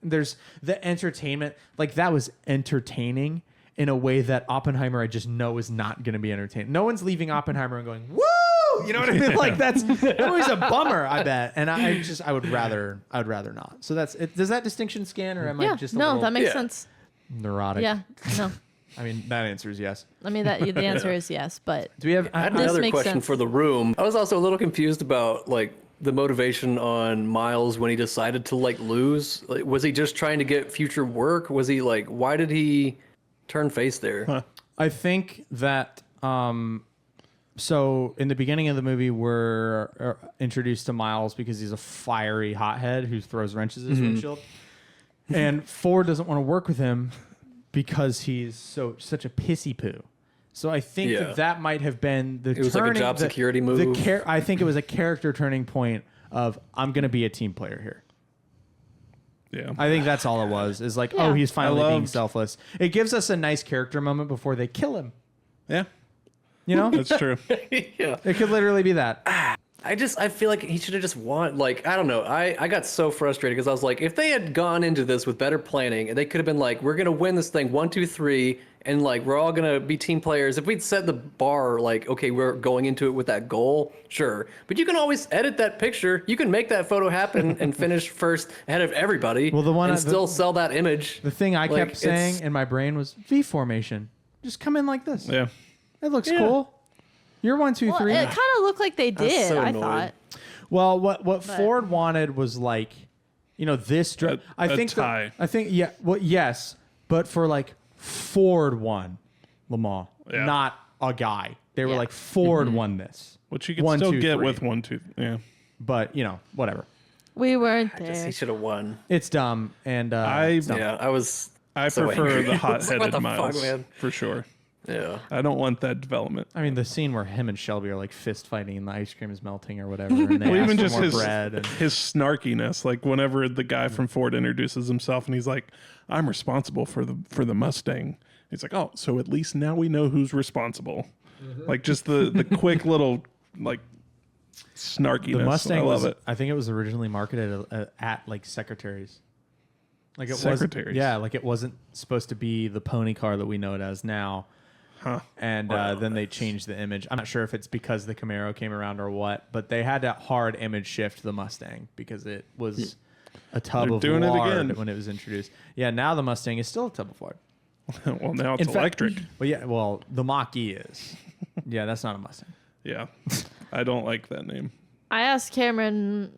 There's the entertainment, like that was entertaining in a way that Oppenheimer I just know is not going to be entertaining. No one's leaving Oppenheimer and going, woo! You know what I mean? Like that was a bummer, I bet. And I would rather not. So that's it. Does that distinction scan, or am I yeah. just a No, little that makes Yeah. sense. neurotic? Yeah. No. I mean, that answer is yes. I mean, the answer is yes, but Do we have? I had This another makes question sense. for the room. I was also a little confused about the motivation on Miles when he decided to lose. Like, was he just trying to get future work? Was he why did he turn face there? I think that so in the beginning of the movie we're introduced to Miles because he's a fiery hothead who throws wrenches at his windshield, and Ford doesn't want to work with him because he's such a pissy poo. So I think Yeah. that might have been the It was like a job security move. I think it was a character turning point of I'm going to be a team player here. Yeah. I think that's all it was. Is like, Yeah. oh, he's finally being loved- selfless. It gives us a nice character moment before they kill him. Yeah. You know, That's true. Yeah. it could literally be that. I feel like he should have just won. Like, I don't know. I got so frustrated because I was like, if they had gone into this with better planning and they could have been like, we're going to win this thing 1, 2, 3, and like, we're all going to be team players. If we'd set the bar, like, okay, we're going into it with that goal, sure. But you can always edit that picture. You can make that photo happen and finish first ahead of everybody. Well, the one and still sell that image. The thing I Like, kept saying in my brain was V formation. Just come in like this. Yeah. It looks cool. You're 1, 2, 3. It kind of looked like they did. so I annoyed. thought. Well, what Ford wanted was like, this. I think tie. yeah. Well, yes, but for like Ford won Le Mans, Yeah. not a guy. They were Yeah. like Ford won this, Which you can 1, still 2, get 3. with 1, 2. Yeah. but whatever. We weren't He there. should have won. It's dumb, and I Yeah, I was. I so prefer angry. the What hot-headed the Miles fuck, man? for sure. Yeah. I don't want that development. I mean, the scene where him and Shelby are like fist fighting and the ice cream is melting or whatever, and they Well, ask even for just more his bread. And, his snarkiness, like whenever the guy from Ford introduces himself and he's like, "I'm responsible for the Mustang." He's like, "Oh, so at least now we know who's responsible." Like just the quick little like snarkiness. the Mustang I love was, it. I think it was originally marketed at like Secretaries. Like it Secretaries. Yeah, like it wasn't supposed to be the pony car that we know it as now. Huh. And then they changed the image. I'm not sure if it's because the Camaro came around or what, but they had to hard image shift the Mustang because it was a tub They're of doing it lard again. when it was introduced. Yeah, now the Mustang is still a tub of lard. Well, now it's In fact- electric. Well, the Mach-E is. Yeah, that's not a Mustang. Yeah. I don't like that name. I asked Cameron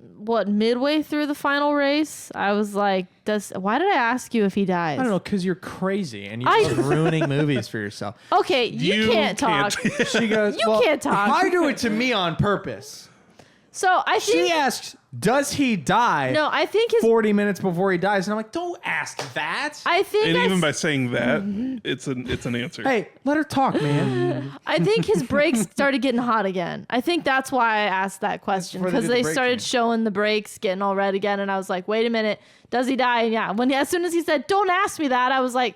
midway through the final race. I was like, why did I ask you if he dies? I don't know, because you're crazy and you I- love ruining movies for yourself. Okay, you can't talk. She goes, You can't talk. I do it to me on purpose. So I She think asks, does he die? no, I think his 40 minutes before he dies. And I'm like, don't ask that. I think And I even s- by saying that, it's an answer. Hey, let her talk, man. I think his brakes started getting hot again. I think that's why I asked that question before they because did the they brake started change. showing the brakes getting all red again, and I was like, wait a minute, does he die? And yeah, as soon as he said, don't ask me that, I was like,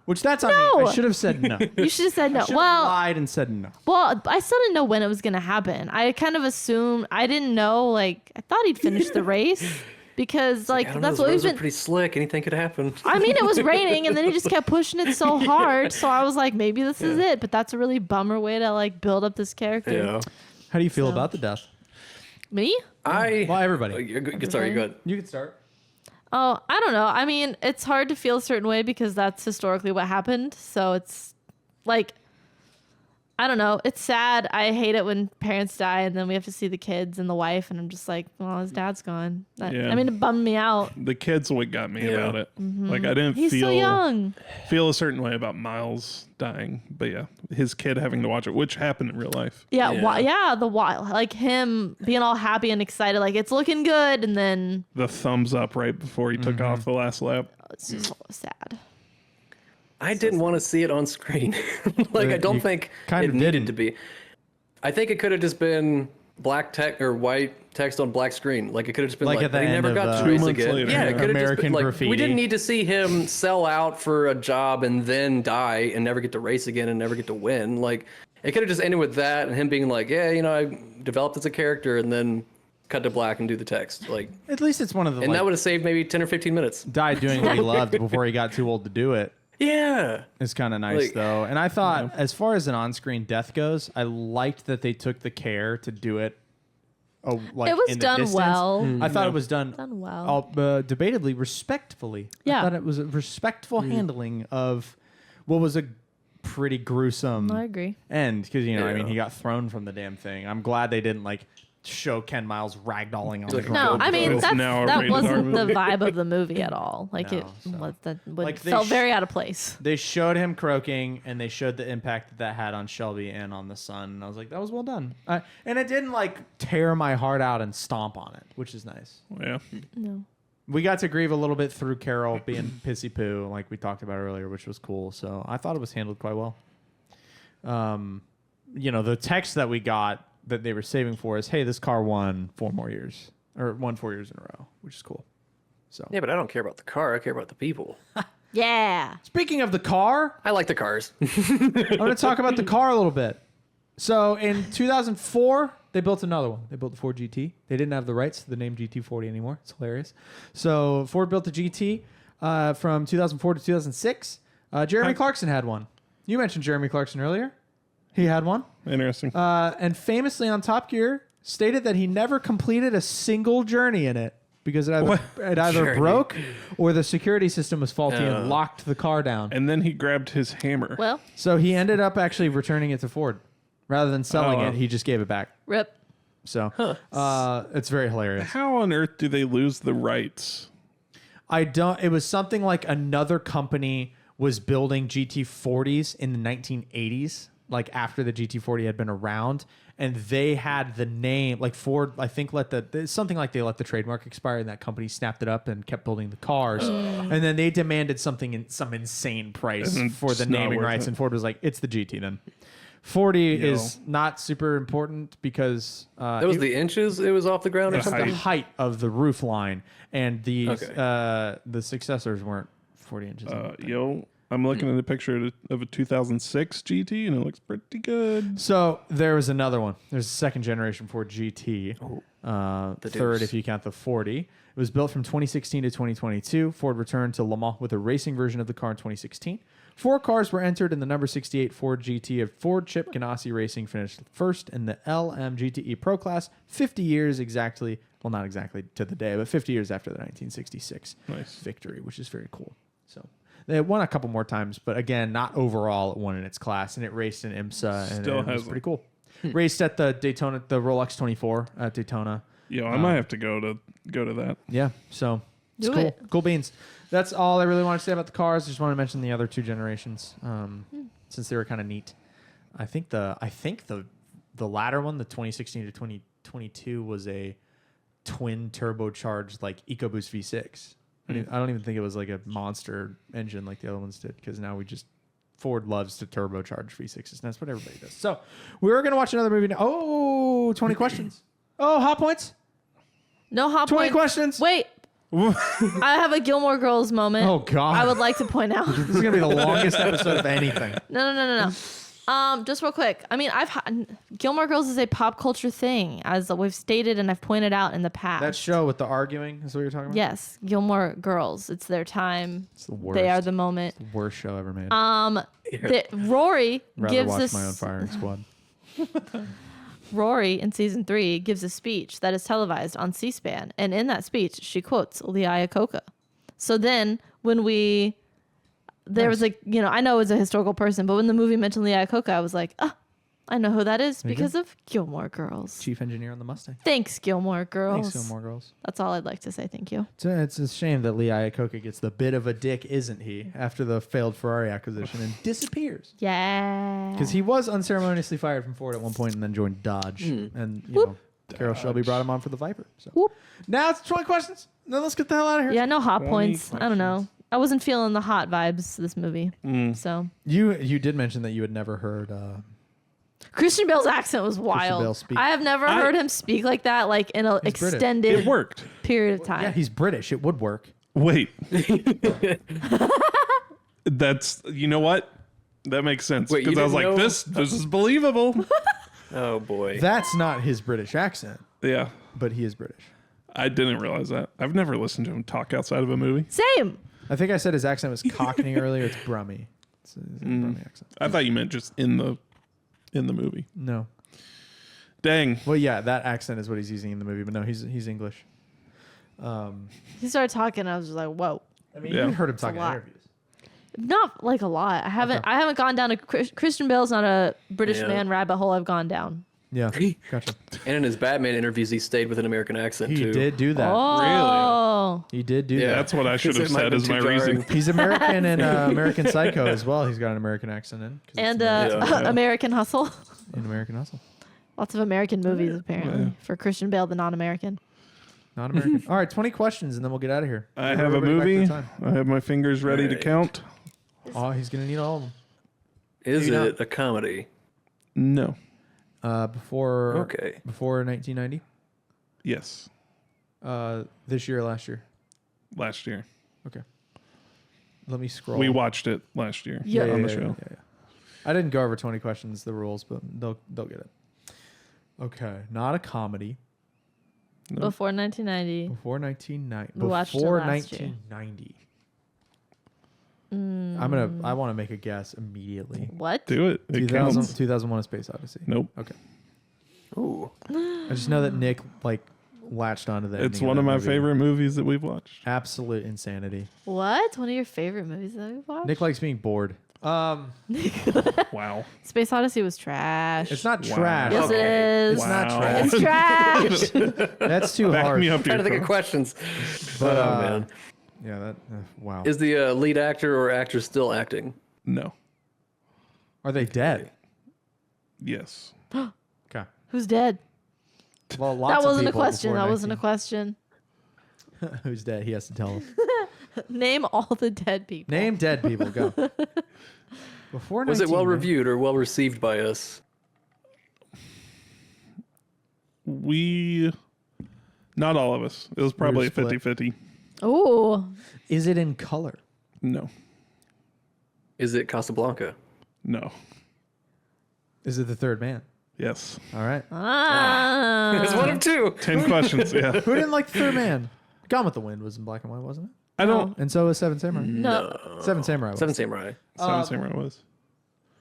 Which that's on No. me. I should have said no. you should have said no. Should have Well, lied and said no. I still didn't know when it was gonna happen. I kind of assumed I didn't know. Like I thought he'd finish the race because I don't know, that's those what he's roads are been. pretty slick. Anything could happen. I mean, it was raining, and then he just kept pushing it so hard. So I was like, maybe this is it. But that's a really bummer way to like build up this character. Yeah. How do you feel So- about the death? Me? Well, everybody. Sorry, go ahead. You can start. Oh, I don't know. I mean, it's hard to feel a certain way because that's historically what happened. So it's like, I don't know. It's sad. I hate it when parents die and then we have to see the kids and the wife, and I'm just like, well, his dad's gone. Yeah. I mean, it bummed me out. The kids what got me Yeah. about it. Like I didn't He's feel so young. feel a certain way about Miles dying, but yeah, his kid having to watch it, which happened in real life. Yeah, Yeah. the wild, like him being all happy and excited, like it's looking good, and then The thumbs up right before he took off the last lap. it's just sad. I didn't want to see it on screen. Like, I don't You think kind it of needed didn't. to be. I think it could have just been black text or white text on black screen. Like, it could have just been Like like, at the but he end never of, got to 2 race months again. later, Yeah, it yeah. could have just American been like, Graffiti. we didn't need to see him sell out for a job and then die and never get to race again and never get to win. Like, it could have just ended with that and him being like, yeah, I developed as a character, and then cut to black and do the text. Like, At least it's one of the and that would have saved maybe 10 or 15 minutes. died doing what he loved before he got too old to do it. Yeah. It's kind of nice Like, though. And I thought, as far as an on-screen death goes, I liked that they took the care to do it. Like It was in the done distance. well. I thought it was done well. debatably respectfully. Yeah. I thought it was a respectful handling of what was a pretty gruesome I agree. end because I mean Yeah. he got thrown from the damn thing. I'm glad they didn't like show Ken Miles ragdolling on the Like, ground. No, I mean It's now a that rated R wasn't the movie. vibe of the movie at all. Like No, it so- was that Like, they felt sh- very out of place. They showed him croaking, and they showed the impact that had on Shelby and on the son. And I was like, that was well done. And it didn't like tear my heart out and stomp on it, which is nice. Yeah. No. We got to grieve a little bit through Carol being pissy poo, like we talked about earlier, which was cool. So I thought it was handled quite well. The text that we got that they were saving for us, hey, this car won 4 more years, or won 4 years in a row, which is cool. So Yeah, but I don't care about the car. I care about the people. Yeah. speaking of the car, I like the cars. I'm going to talk about the car a little bit. So in 2004, they built another one. They built the Ford GT. They didn't have the rights to the name GT40 anymore. It's hilarious. So Ford built the GT from 2004 to 2006. Jeremy Clarkson had one. You mentioned Jeremy Clarkson earlier. He had one. Interesting. And famously on Top Gear, stated that he never completed a single journey in it because it either Journey. broke or the security system was faulty and locked the car down. And then he grabbed his hammer. Well, So he ended up actually returning it to Ford. Rather than selling Oh. it, he just gave it back. rip. So it's very hilarious. How on earth do they lose the rights? It was something like another company was building GT40s in the 1980s, like after the GT40 had been around, and they had the name, like Ford, I think something like they let the trademark expire, and that company snapped it up and kept building the cars. And then they demanded some insane price And for the it's not naming worth rights, it. and Ford was like, it's the GT then. 40 Yo. is not super important because That was the inches it was off the ground or The something? the height of the roof line, and the Okay. the successors weren't 40 inches. I'm looking at a picture of a 2006 GT, and it looks pretty good. So there was another one. There's a second generation Ford GT, The third Deuce. if you count the 40. It was built from 2016 to 2022. Ford returned to Le Mans with a racing version of the car in 2016. 4 cars were entered in the number 68 Ford GT of Ford Chip Ganassi Racing finished first in the LM GTE Pro Class 50 years exactly, well, not exactly to the day, but 50 years after the 1966 Nice. victory, which is very cool. So they won a couple more times, but again, not overall. It won in its class, and it raced in IMSA, and Still it was has pretty cool. Raced at the Daytona, the Rolex 24 at Daytona. I might have to go to that. Yeah, so it's Do cool. it. Cool beans. That's all I really want to say about the cars. Just want to mention the other 2 generations, since they were kind of neat. I think the latter one, the 2016 to 2022, was a twin turbocharged like EcoBoost V6. I don't even think it was like a monster engine like the other ones did, because now Ford loves to turbocharge V6s, and that's what everybody does. So we're going to watch another movie now. Oh, 20 questions. Oh, hot points. No hot 20 points. questions. Wait. I have a Gilmore Girls moment. Oh, God. I would like to point out. This is going to be the longest episode of anything. No. Just real quick. I mean, Gilmore Girls is a pop culture thing, as we've stated and I've pointed out in the past. That show with the arguing is what you're talking about? Yes, Gilmore Girls. It's their time. It's the worst. They are the moment. Worst show ever made. Rory Rather gives watch this. My Own Firing Squad. Rory in season 3 gives a speech that is televised on C-SPAN, and in that speech she quotes Lee Iacocca. So then when there was like, I know it's a historical person, but when the movie mentioned Lee Iacocca, I was like, I know who that is There you because of Gilmore Girls. Chief engineer on the Mustang. Thanks, Gilmore Girls. Thanks, Gilmore Girls. That's all I'd like to say. Thank you. It's a shame that Lee Iacocca gets the bit of a dick, isn't he, after the failed Ferrari acquisition and disappears. Yeah. Because he was unceremoniously fired from Ford at one point and then joined Dodge. And, Carol Shelby brought him on for the Viper. So Whoop. now it's 20 questions. Now let's get the hell out of here. Yeah, no hot 20 points. I don't know. questions. I wasn't feeling the hot vibes this movie. So You did mention that you had never heard... Christian Bale's accent was wild. Bale speak. I have never heard him speak like that, like in an British. extended It worked. period of time. Yeah, he's British. It would work. Wait. That's, you know what? That makes sense. Wait, you Because I was like, didn't know? this is believable. Oh boy. That's not his British accent, Yeah. but he is British. I didn't realize that. I've never listened to him talk outside of a movie. Same. I think I said his accent was Cockney earlier. It's Brummy. It's a Brummy accent. I thought you meant just in the movie. No. Dang. Well, yeah, that accent is what he's using in the movie, but no, he's English. He started talking. I was just like, whoa. I mean, Yeah. you heard him talk in lot. interviews. Not like a lot. I haven't gone down a Christian Bale's not a British Yeah. man rabbit hole I've gone down. Yeah, gotcha. And in his Batman interviews, he stayed with an American accent He too. did do that. Oh. He did do Yeah. that. That's what I should have It might said have as been my too reason. jarring. He's American in American Psycho as well. He's got an American accent in. 'cause it's And Yeah. American Hustle. in American Hustle. Lots of American movies apparently for Christian Bale, the non-American. Not American. All right, 20 questions, and then we'll get out of here. I Give have a everybody back their movie. time. I have my fingers ready to Right. count. Oh, he's gonna need all of them. Is Maybe it a comedy? No. Before Okay. before 1990. Yes. This year or last year. Last year. Okay. Let me scroll. We watched it last year Yeah. on the show. Yeah. I didn't go over 20 questions, the rules, but they'll get it. Okay, not a comedy. Before 1990. Before 1990. We watched it Before last year. 1990. Mm. I want to make a guess immediately. What? Do it. It 2000, counts. 2001: A Space Odyssey. Nope. Okay. Ooh. I just know that Nick latched onto that. It's ending one of that my movie. favorite movies that we've watched. Absolute insanity. What? One of your favorite movies that we've watched? Nick likes being bored. Wow. Space Odyssey was trash. It's not Wow. trash. Yes, it is. It's not Wow. trash. It's trash. That's too Back hard. me up Trying to here. think of questions. But, Oh man. Yeah, that. Wow. Is the lead actor or actress still acting? No. Are they dead? Yes. Okay. Who's dead? Well, lots That wasn't a of people question. before That wasn't a 19 question. Who's dead? He has to tell us. Name all the dead people. Name dead people. Go. Before Was it well 1990 reviewed or well received by us? Not all of us. It was probably a split. 50-50. Oh, Is it in color? No. Is it Casablanca? No. Is it The Third Man? Yes. All right. It's one of two. 10 questions. Yeah. Who didn't like The Third Man? Gone with the Wind was in black and white, wasn't it? I don't. And so was Seven Samurai. no. Seven Samurai. Was. Seven Samurai. Seven Samurai was.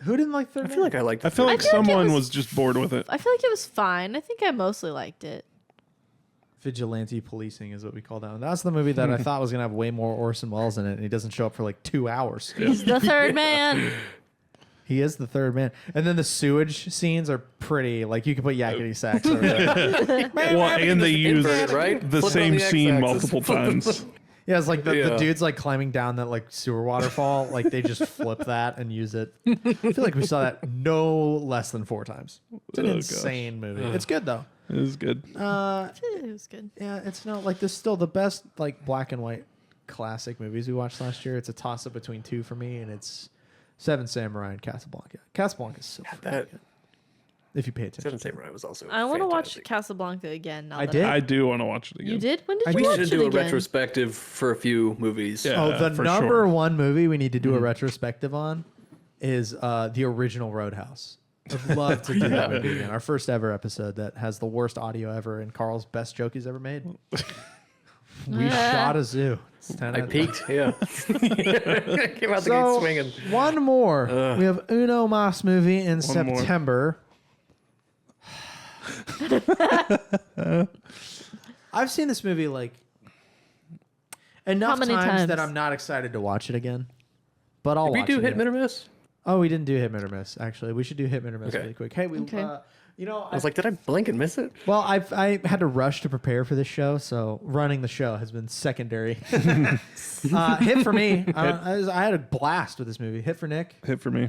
Who didn't like Third I Man? feel like I liked. I feel like feel like it someone was- was just bored with it. I feel like it was fine. I think I mostly liked it. Vigilante Policing is what we call that one. That's the movie that I thought was going to have way more Orson Welles in it, and he doesn't show up for like 2 hours. He's the third man. He is the third man. And then the sewage scenes are pretty, like you could put yakety sax over there. Well, and they use invert it, right? the Flip on same the scene x-axis. multiple times. Yeah, it's like the Yeah. dude's like climbing down that like sewer waterfall. Like they just flip that and use it. I feel like we saw that no less than 4 times. It's an Oh, gosh. insane movie. It's good though. It was good. It was good. Yeah, it's not like this. Still the best like black and white classic movies we watched last year. It's a toss up between 2 for me, and it's Seven Samurai and Casablanca. Casablanca is so freaking that. good. If you pay attention. Seven Samurai was also. I want to watch fantastic. Casablanca again. Now I that did. I do want to watch it again. You did? When did I you did. We watch should it do a again? retrospective for a few movies. Yeah. Oh, the for number sure. one movie we need to do a retrospective on is the original Roadhouse. I'd love to do that movie again. Our first ever episode that has the worst audio ever and Carl's best joke he's ever made. We shot a zoo. It's 10 I out of 10. peaked. Yeah. Came out the gate So swinging. one more. We have Uno Mas movie in One more. September. I've seen this movie like enough many times that times? I'm not excited to watch it again. But I'll Did we watch do it hit, again. or miss? Oh, we didn't do hit or miss. Actually, we should do hit or miss Okay. really quick. Hey, we, Okay. you know, I was like, did I blink and miss it? well, I had to rush to prepare for this show, so running the show has been secondary. Hit for me. I had a blast with this movie. Hit for Nick. Hit for me.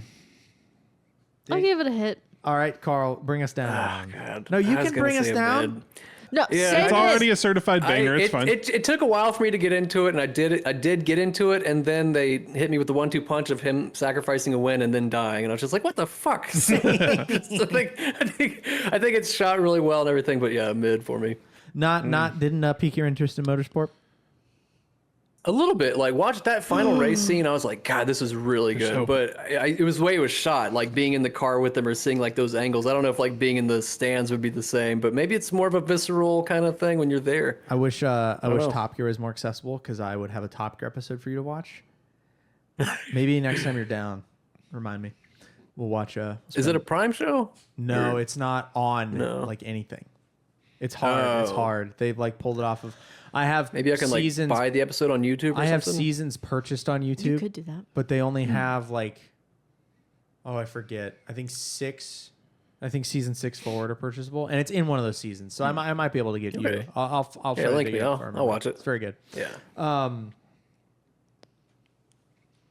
I'll give it a hit. All right, Carl, bring us down. God. No, you I was can gonna bring us say a down. mid. No, Yeah, say It's it. already a certified banger. It's fine. It took a while for me to get into it, and I did get into it, and then they hit me with the 1-2 punch of him sacrificing a win and then dying, and I was just like, "What the fuck?" I think it's shot really well and everything, but yeah, mid for me. Didn't pique your interest in motorsport? A little bit, like watch that final race scene. I was like, God, this is really good. so- But it was the way it was shot, like being in the car with them or seeing like those angles. I don't know if like being in the stands would be the same, but maybe it's more of a visceral kind of thing when you're there. I wish know. Top Gear was more accessible because I would have a Top Gear episode for you to watch. Maybe next time you're down, remind me. We'll watch. Is it a Prime show? No, it's not on No. like anything. It's hard. It's Oh. hard. They've like pulled it off of. I have Maybe I can like seasons. buy the episode on YouTube or I have something? seasons purchased on YouTube. You could do that. But they only have like, oh, I forget. I think season 6 forward are purchasable, and it's in one of those seasons. So I might be able to get you. Okay. I'll Yeah, try to link dig me. it up I'll if I remember. watch it. It's very good. Yeah.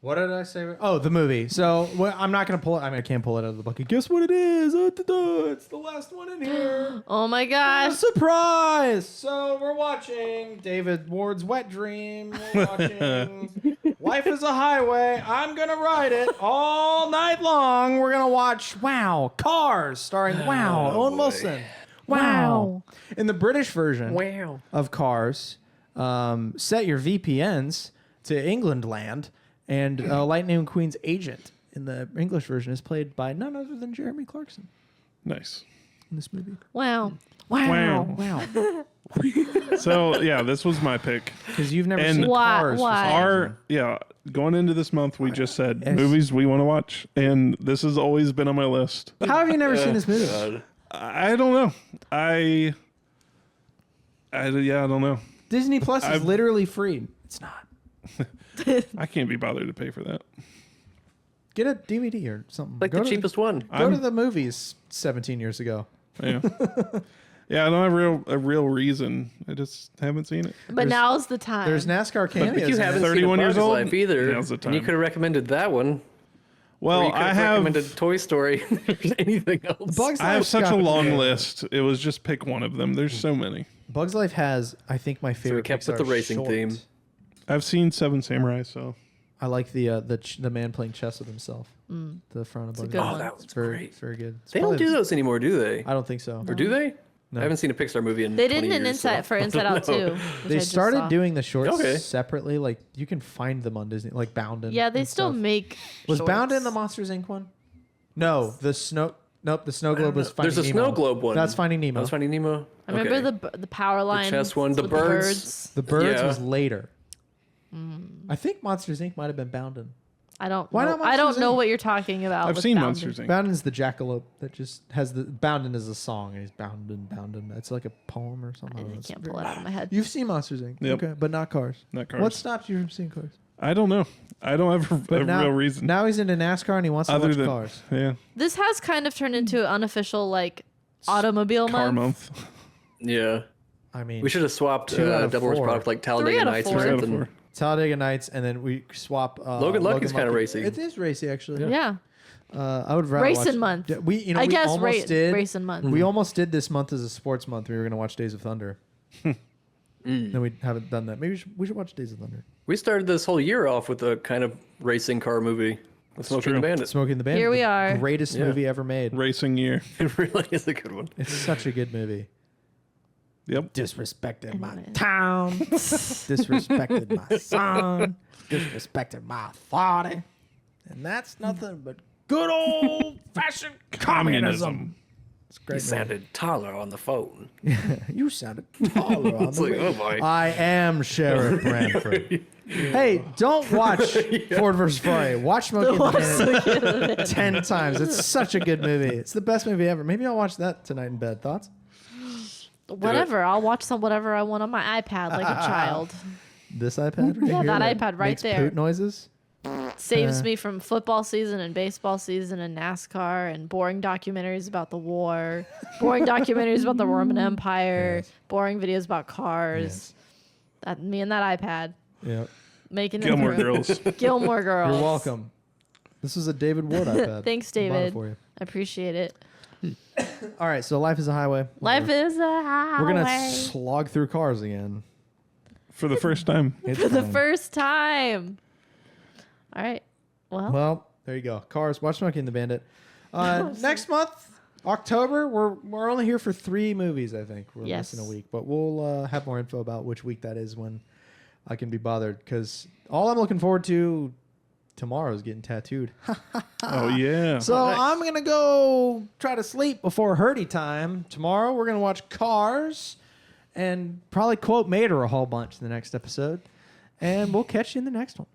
What did I say? Oh, the movie. So I'm not gonna pull it. I mean, I can't pull it out of the bucket. Guess what it is? It's the last one in here. Oh my gosh. Surprise! So we're watching David Ward's Wet Dream. We're watching Life is a Highway. I'm gonna ride it all night long. We're gonna watch Cars, starring Owen Wilson. Wow. In the British version Wow. of Cars, set your VPNs to England land, and Lightning McQueen's agent in the English version is played by none other than Jeremy Clarkson. Nice. in this movie. Wow. Wow. So yeah, this was my pick. Because you've never And seen Why- Cars. for why? some reason. Going into this month, we just said Yes. movies we want to watch, and this has always been on my list. How have you never seen this movie? God. I don't know. I don't know. Disney Plus is I've- literally free. It's not. I can't be bothered to pay for that. Get a DVD or something. Like Go the to cheapest one. Go to the movies 17 years ago. Yeah. Yeah, I don't have a real reason. I just haven't seen it. But now's the time. There's NASCAR cameos. But you in it. haven't 31 seen A years Bug's old? Life either. Now's the And you time. could have recommended that one. Or Well, you could I have recommended have Toy Story. Anything else? Bugs I have Life's such a got- long list. It was just pick one of them. There's so many. Bugs Life has, I think, my favorite. kept with Pixar the racing short. theme. I've seen Seven Samurai, so I like the man playing chess with himself. The front of a Bugs good Life. one. that was It's very, great. very good. It's They don't probably- do those anymore, do they? I don't think so. Or do they? No. I haven't seen a Pixar movie in They 20 did an years, Inside so for I Inside don't Out know. too. which They I just started saw. doing the shorts Okay. separately. Like you can find them on Disney, like Boundin. Yeah, they and still stuff. make. Was shorts. Boundin the Monsters Inc. one? No, the snow. Nope, the Snow Globe was Finding There's a Nemo. Snow Globe one. That's Finding Nemo. That was Finding Nemo. I remember the power line. chess one, the birds. The Birds Yeah. was later. Mm. I think Monsters Inc. might have been Boundin. I don't. Why know. not I don't Monsters, know Inc.? what you're talking about. I've with seen Boundin'. Monsters Inc. Boundin's the jackalope that just has the Boundin is a song and he's boundin'. It's like a poem or something. I don't know. It's can't very- pull it out of my head. You've seen Monsters Inc. Yep. Okay, but not Cars. Not Cars. What stopped you from seeing Cars? I don't know. I don't have a But now, real reason. Now he's into NASCAR and he wants to Other watch than Cars. yeah, This has kind of turned into an unofficial like automobile car month. month. Yeah. I mean, We should have swapped 2 out of Devil Wears 4. Product like 3 Talladega out of Nights 4. or 3 out of something. 4. Talladega Nights, and then we swap. Logan Luck is kinda Lucky. racy. It is racy, actually. Yeah, I would rather Racing watch, month. Yeah, we, you know, I we guess almost did. racing month. We almost did this month as a sports month. We were going to watch Days of Thunder. Then we haven't done that. Maybe we should watch Days of Thunder. We started this whole year off with a kind of racing car movie with Smokey and true. the Bandit. Smoking the Bandit. Here we the are. Greatest Yeah. movie ever made. Racing year. It really is a good one. It's such a good movie. Yep. Disrespected my Anyways. town. Disrespected my son. Disrespected my authority. And that's nothing but good old fashioned communism. It's a He great. movie. sounded taller on the phone. You sounded taller on It's the like, radio. oh boy. I am Sheriff Bradford. Hey, don't watch Ford vs. Ferrari. Watch Smokey and the Bandit 10 times. It's such a good movie. It's the best movie ever. Maybe I'll watch that tonight in bed. Thoughts? Whatever. I'll watch whatever I want on my iPad like a child. This iPad? Right Yeah, here that iPad right makes there. Poot noises. Saves me from football season and baseball season and NASCAR and boring documentaries about the war, boring documentaries about the Roman Empire, boring videos about cars. That me and that iPad Yeah. making it Gilmore through. Girls. Gilmore Girls. You're welcome. This was a David Ward iPad. Thanks, I bought it David. for you. I appreciate it. All right, so life is a highway. Life is a highway. We're gonna slog through cars again. For the first time. It's for the fine. first time. All right. Well, there you go. Cars. Watch Smokey and the Bandit. Next month, October. We're only here for 3 movies. I think we're Yes. missing a week, but we'll have more info about which week that is when I can be bothered. Because all I'm looking forward to tomorrow is getting tattooed. Oh yeah. So I'm gonna go try to sleep before Hurdy time. Tomorrow we're gonna watch Cars and probably quote Mater a whole bunch in the next episode. And we'll catch you in the next one.